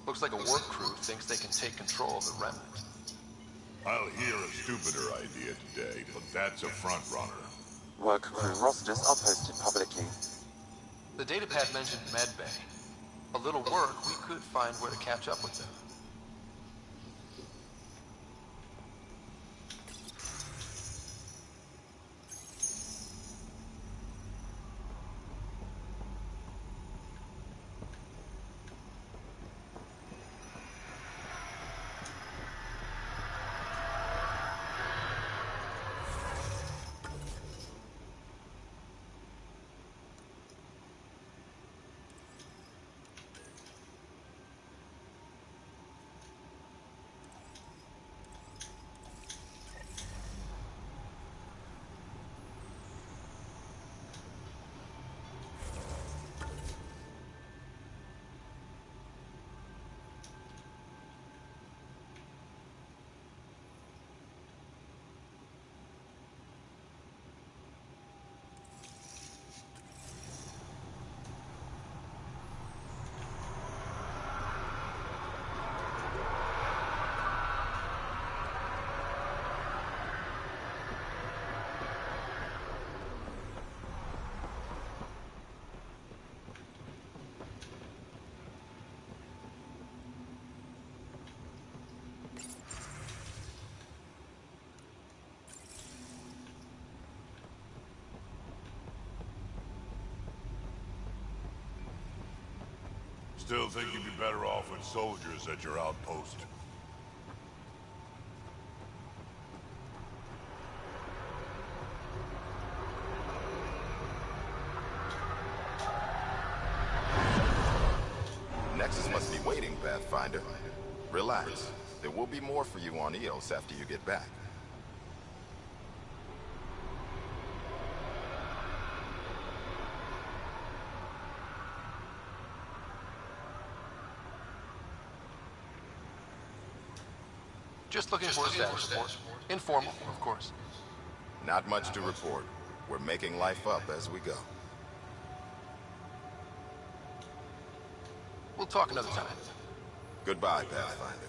Looks like a work crew thinks they can take control of the remnant. I'll hear a stupider idea today, but that's a front runner. Work crew rosters are posted publicly. The datapad mentioned medbay. A little work, we could find where to catch up with them. Still think you'd be better off with soldiers at your outpost. Nexus must be waiting, Pathfinder. Relax. There will be more for you on Eos after you get back. Just looking for a status report. Informal, of course. Not much to report. We're making life up as we go. We'll talk another time. Goodbye, Pathfinder.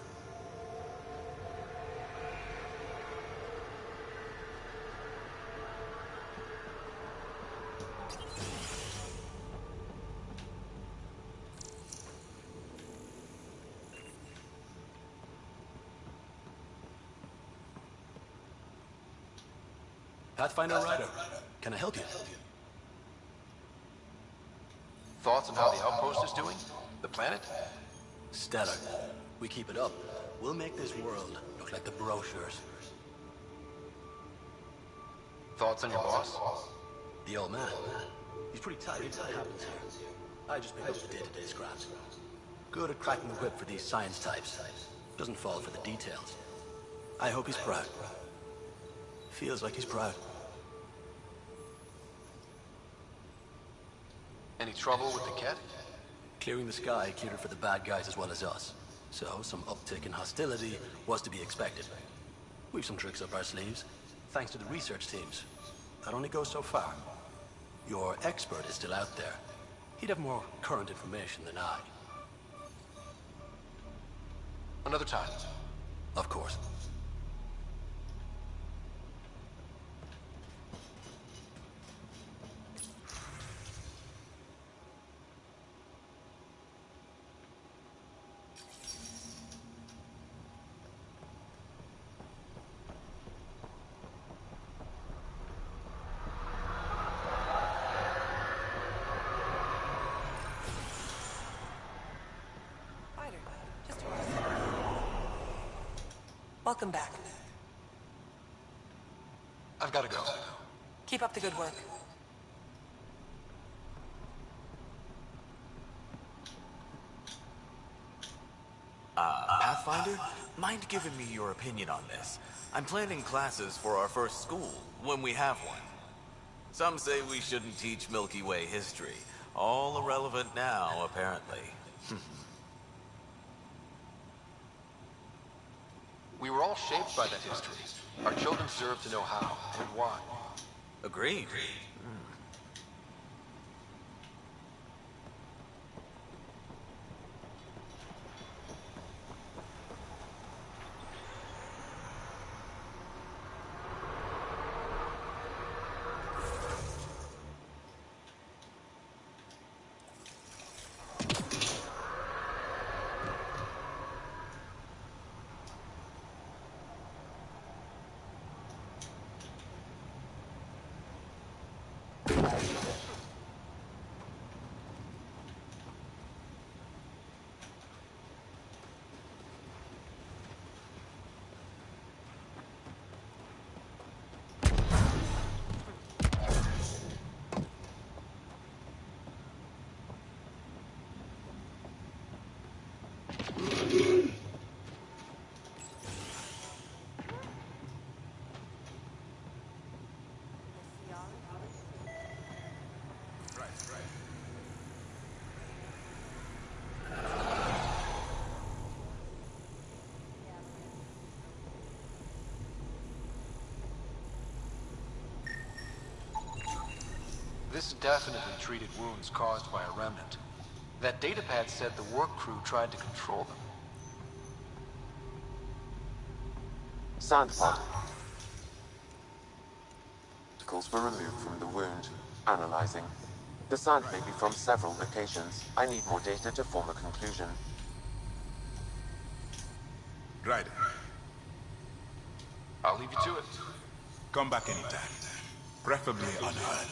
Pathfinder Ryder, can I help you? Thoughts on how the outpost is doing? The planet? Stellar. We keep it up, we'll make this world look like the brochures. Thoughts on your boss? The old man. He's pretty tight. What happens here? I just pick up the day-to-day scraps. Good at cracking the whip for these science types. Doesn't fall for the details. I hope he's proud. Feels like he's proud. Any trouble with the Ket? Clearing the sky cleared it for the bad guys as well as us. So, some uptick in hostility was to be expected. We've some tricks up our sleeves, thanks to the research teams. That only goes so far. Your expert is still out there. He'd have more current information than I. Another time. Of course. Welcome back. I've got to go. Keep up the good work. Pathfinder? Mind giving me your opinion on this? I'm planning classes for our first school, when we have one. Some say we shouldn't teach Milky Way history. All irrelevant now, apparently. We were all shaped by that history. Our children deserve to know how and why. Agreed. This definitely treated wounds caused by a remnant. That datapad said the work crew tried to control them. Sandpod. Particles were removed from the wound. Analyzing. The sand may be from several locations. I need more data to form a conclusion. Ryder, I'll leave you to it. come back anytime. Preferably unhurt.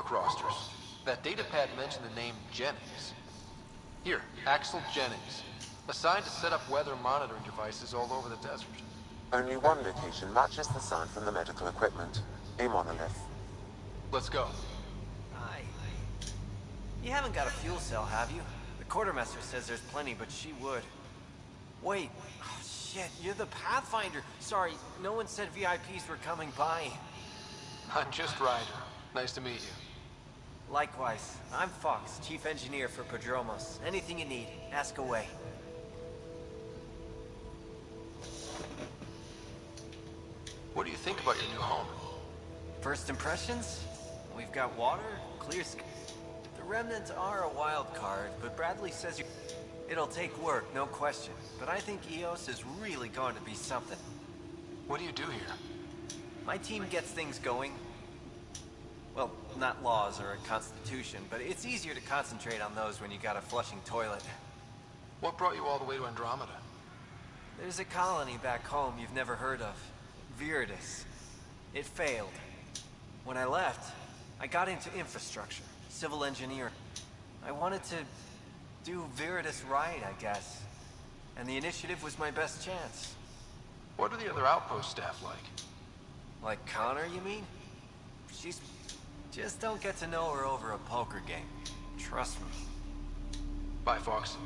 work rosters. That datapad mentioned the name Jennings. Here, Axel Jennings. Assigned to set up weather monitoring devices all over the desert. Only one location matches the sound from the medical equipment. A monolith. Let's go. Hi. You haven't got a fuel cell, have you? The quartermaster says there's plenty, but she would. Wait. Oh, shit, you're the Pathfinder. Sorry, no one said VIPs were coming by. I'm just Ryder. Nice to meet you. Likewise. I'm Fox, chief engineer for Prodromos. Anything you need, ask away. What do you think about your new home? First impressions? We've got water, clear sky. The remnants are a wild card, but Bradley says it'll take work, no question. But I think EOS is really going to be something. What do you do here? My team gets things going. Well, not laws or a constitution, but it's easier to concentrate on those when you got a flushing toilet. What brought you all the way to Andromeda? There's a colony back home you've never heard of. Viridis. It failed. When I left, I got into infrastructure, civil engineering. I wanted to do Viridis right, I guess. And the initiative was my best chance. What are the other outpost staff like? Like Connor, you mean? She's... Just don't get to know her over a poker game. Trust me. Bye, Fox.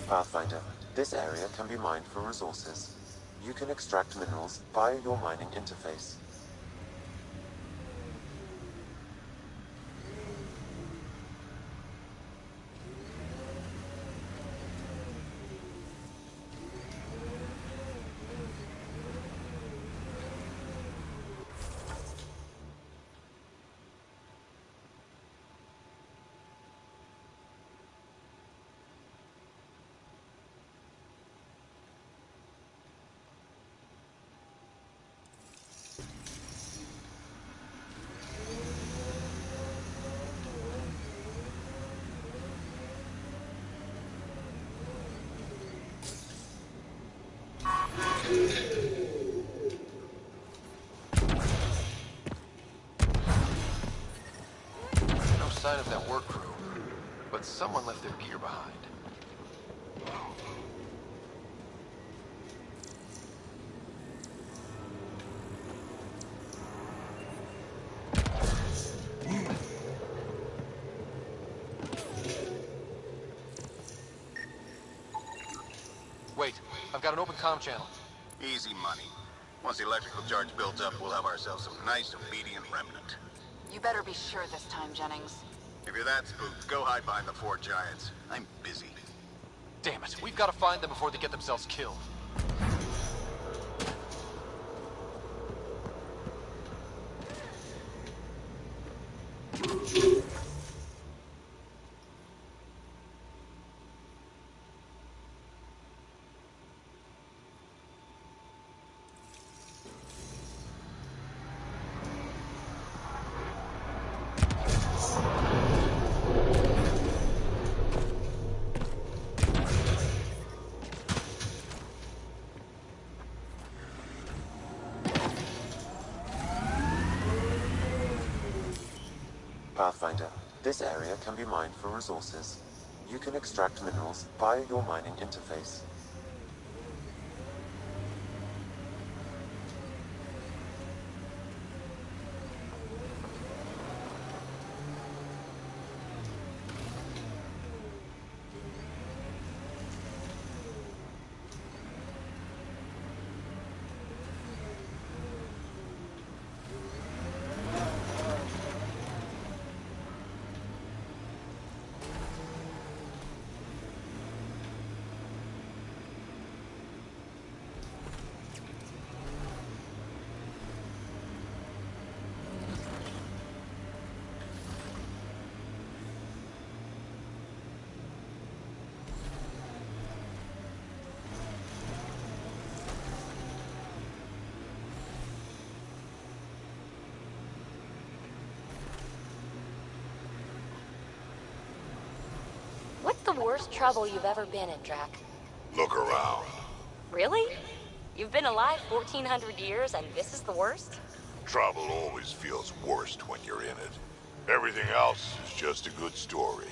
Pathfinder, this area can be mined for resources. You can extract minerals via your mining interface. No sign of that work crew, but someone left their gear behind. Wait, I've got an open comm channel. Easy money. Once the electrical charge builds up, we'll have ourselves some nice obedient remnant. You better be sure this time, Jennings. If you're that spooked, go hide behind the four giants. I'm busy. Damn it, we've got to find them before they get themselves killed. Pathfinder, this area can be mined for resources. You can extract minerals via your mining interface. What's the worst trouble you've ever been in, Drac? Look around. Really? You've been alive 1,400 years and this is the worst? Trouble always feels worst when you're in it. Everything else is just a good story.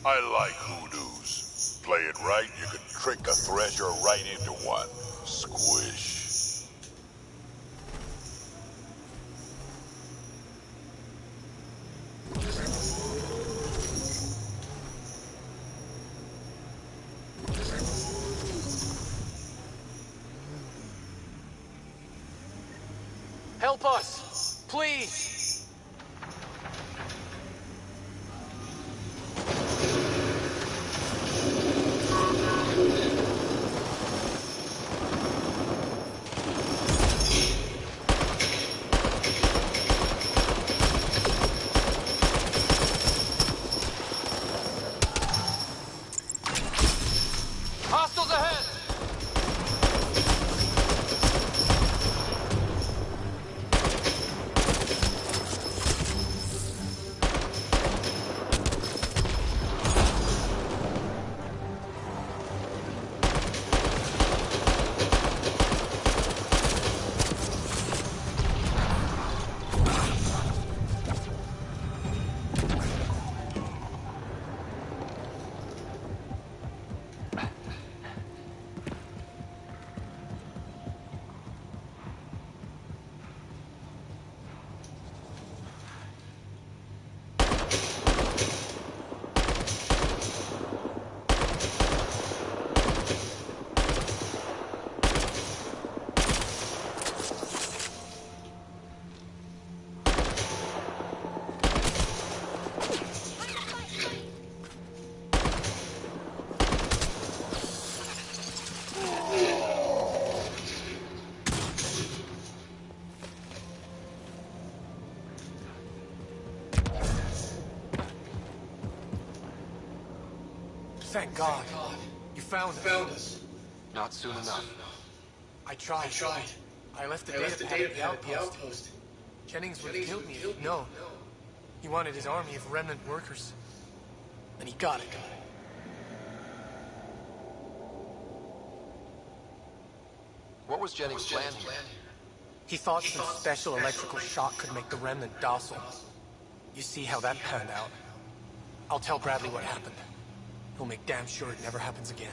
I like hoodoos. Play it right, you can trick a treasure right into one. Squish. Help us! Please! Thank God. You found us. Not soon enough. I tried. I left the data pad at the outpost. Jennings would have killed me if he'd known. He wanted his army of remnant workers. And he got it. What was Jennings' plan here? He thought some special electrical shock could make the remnant docile. You see how that panned out. I'll tell Bradley what happened. He'll make damn sure it never happens again.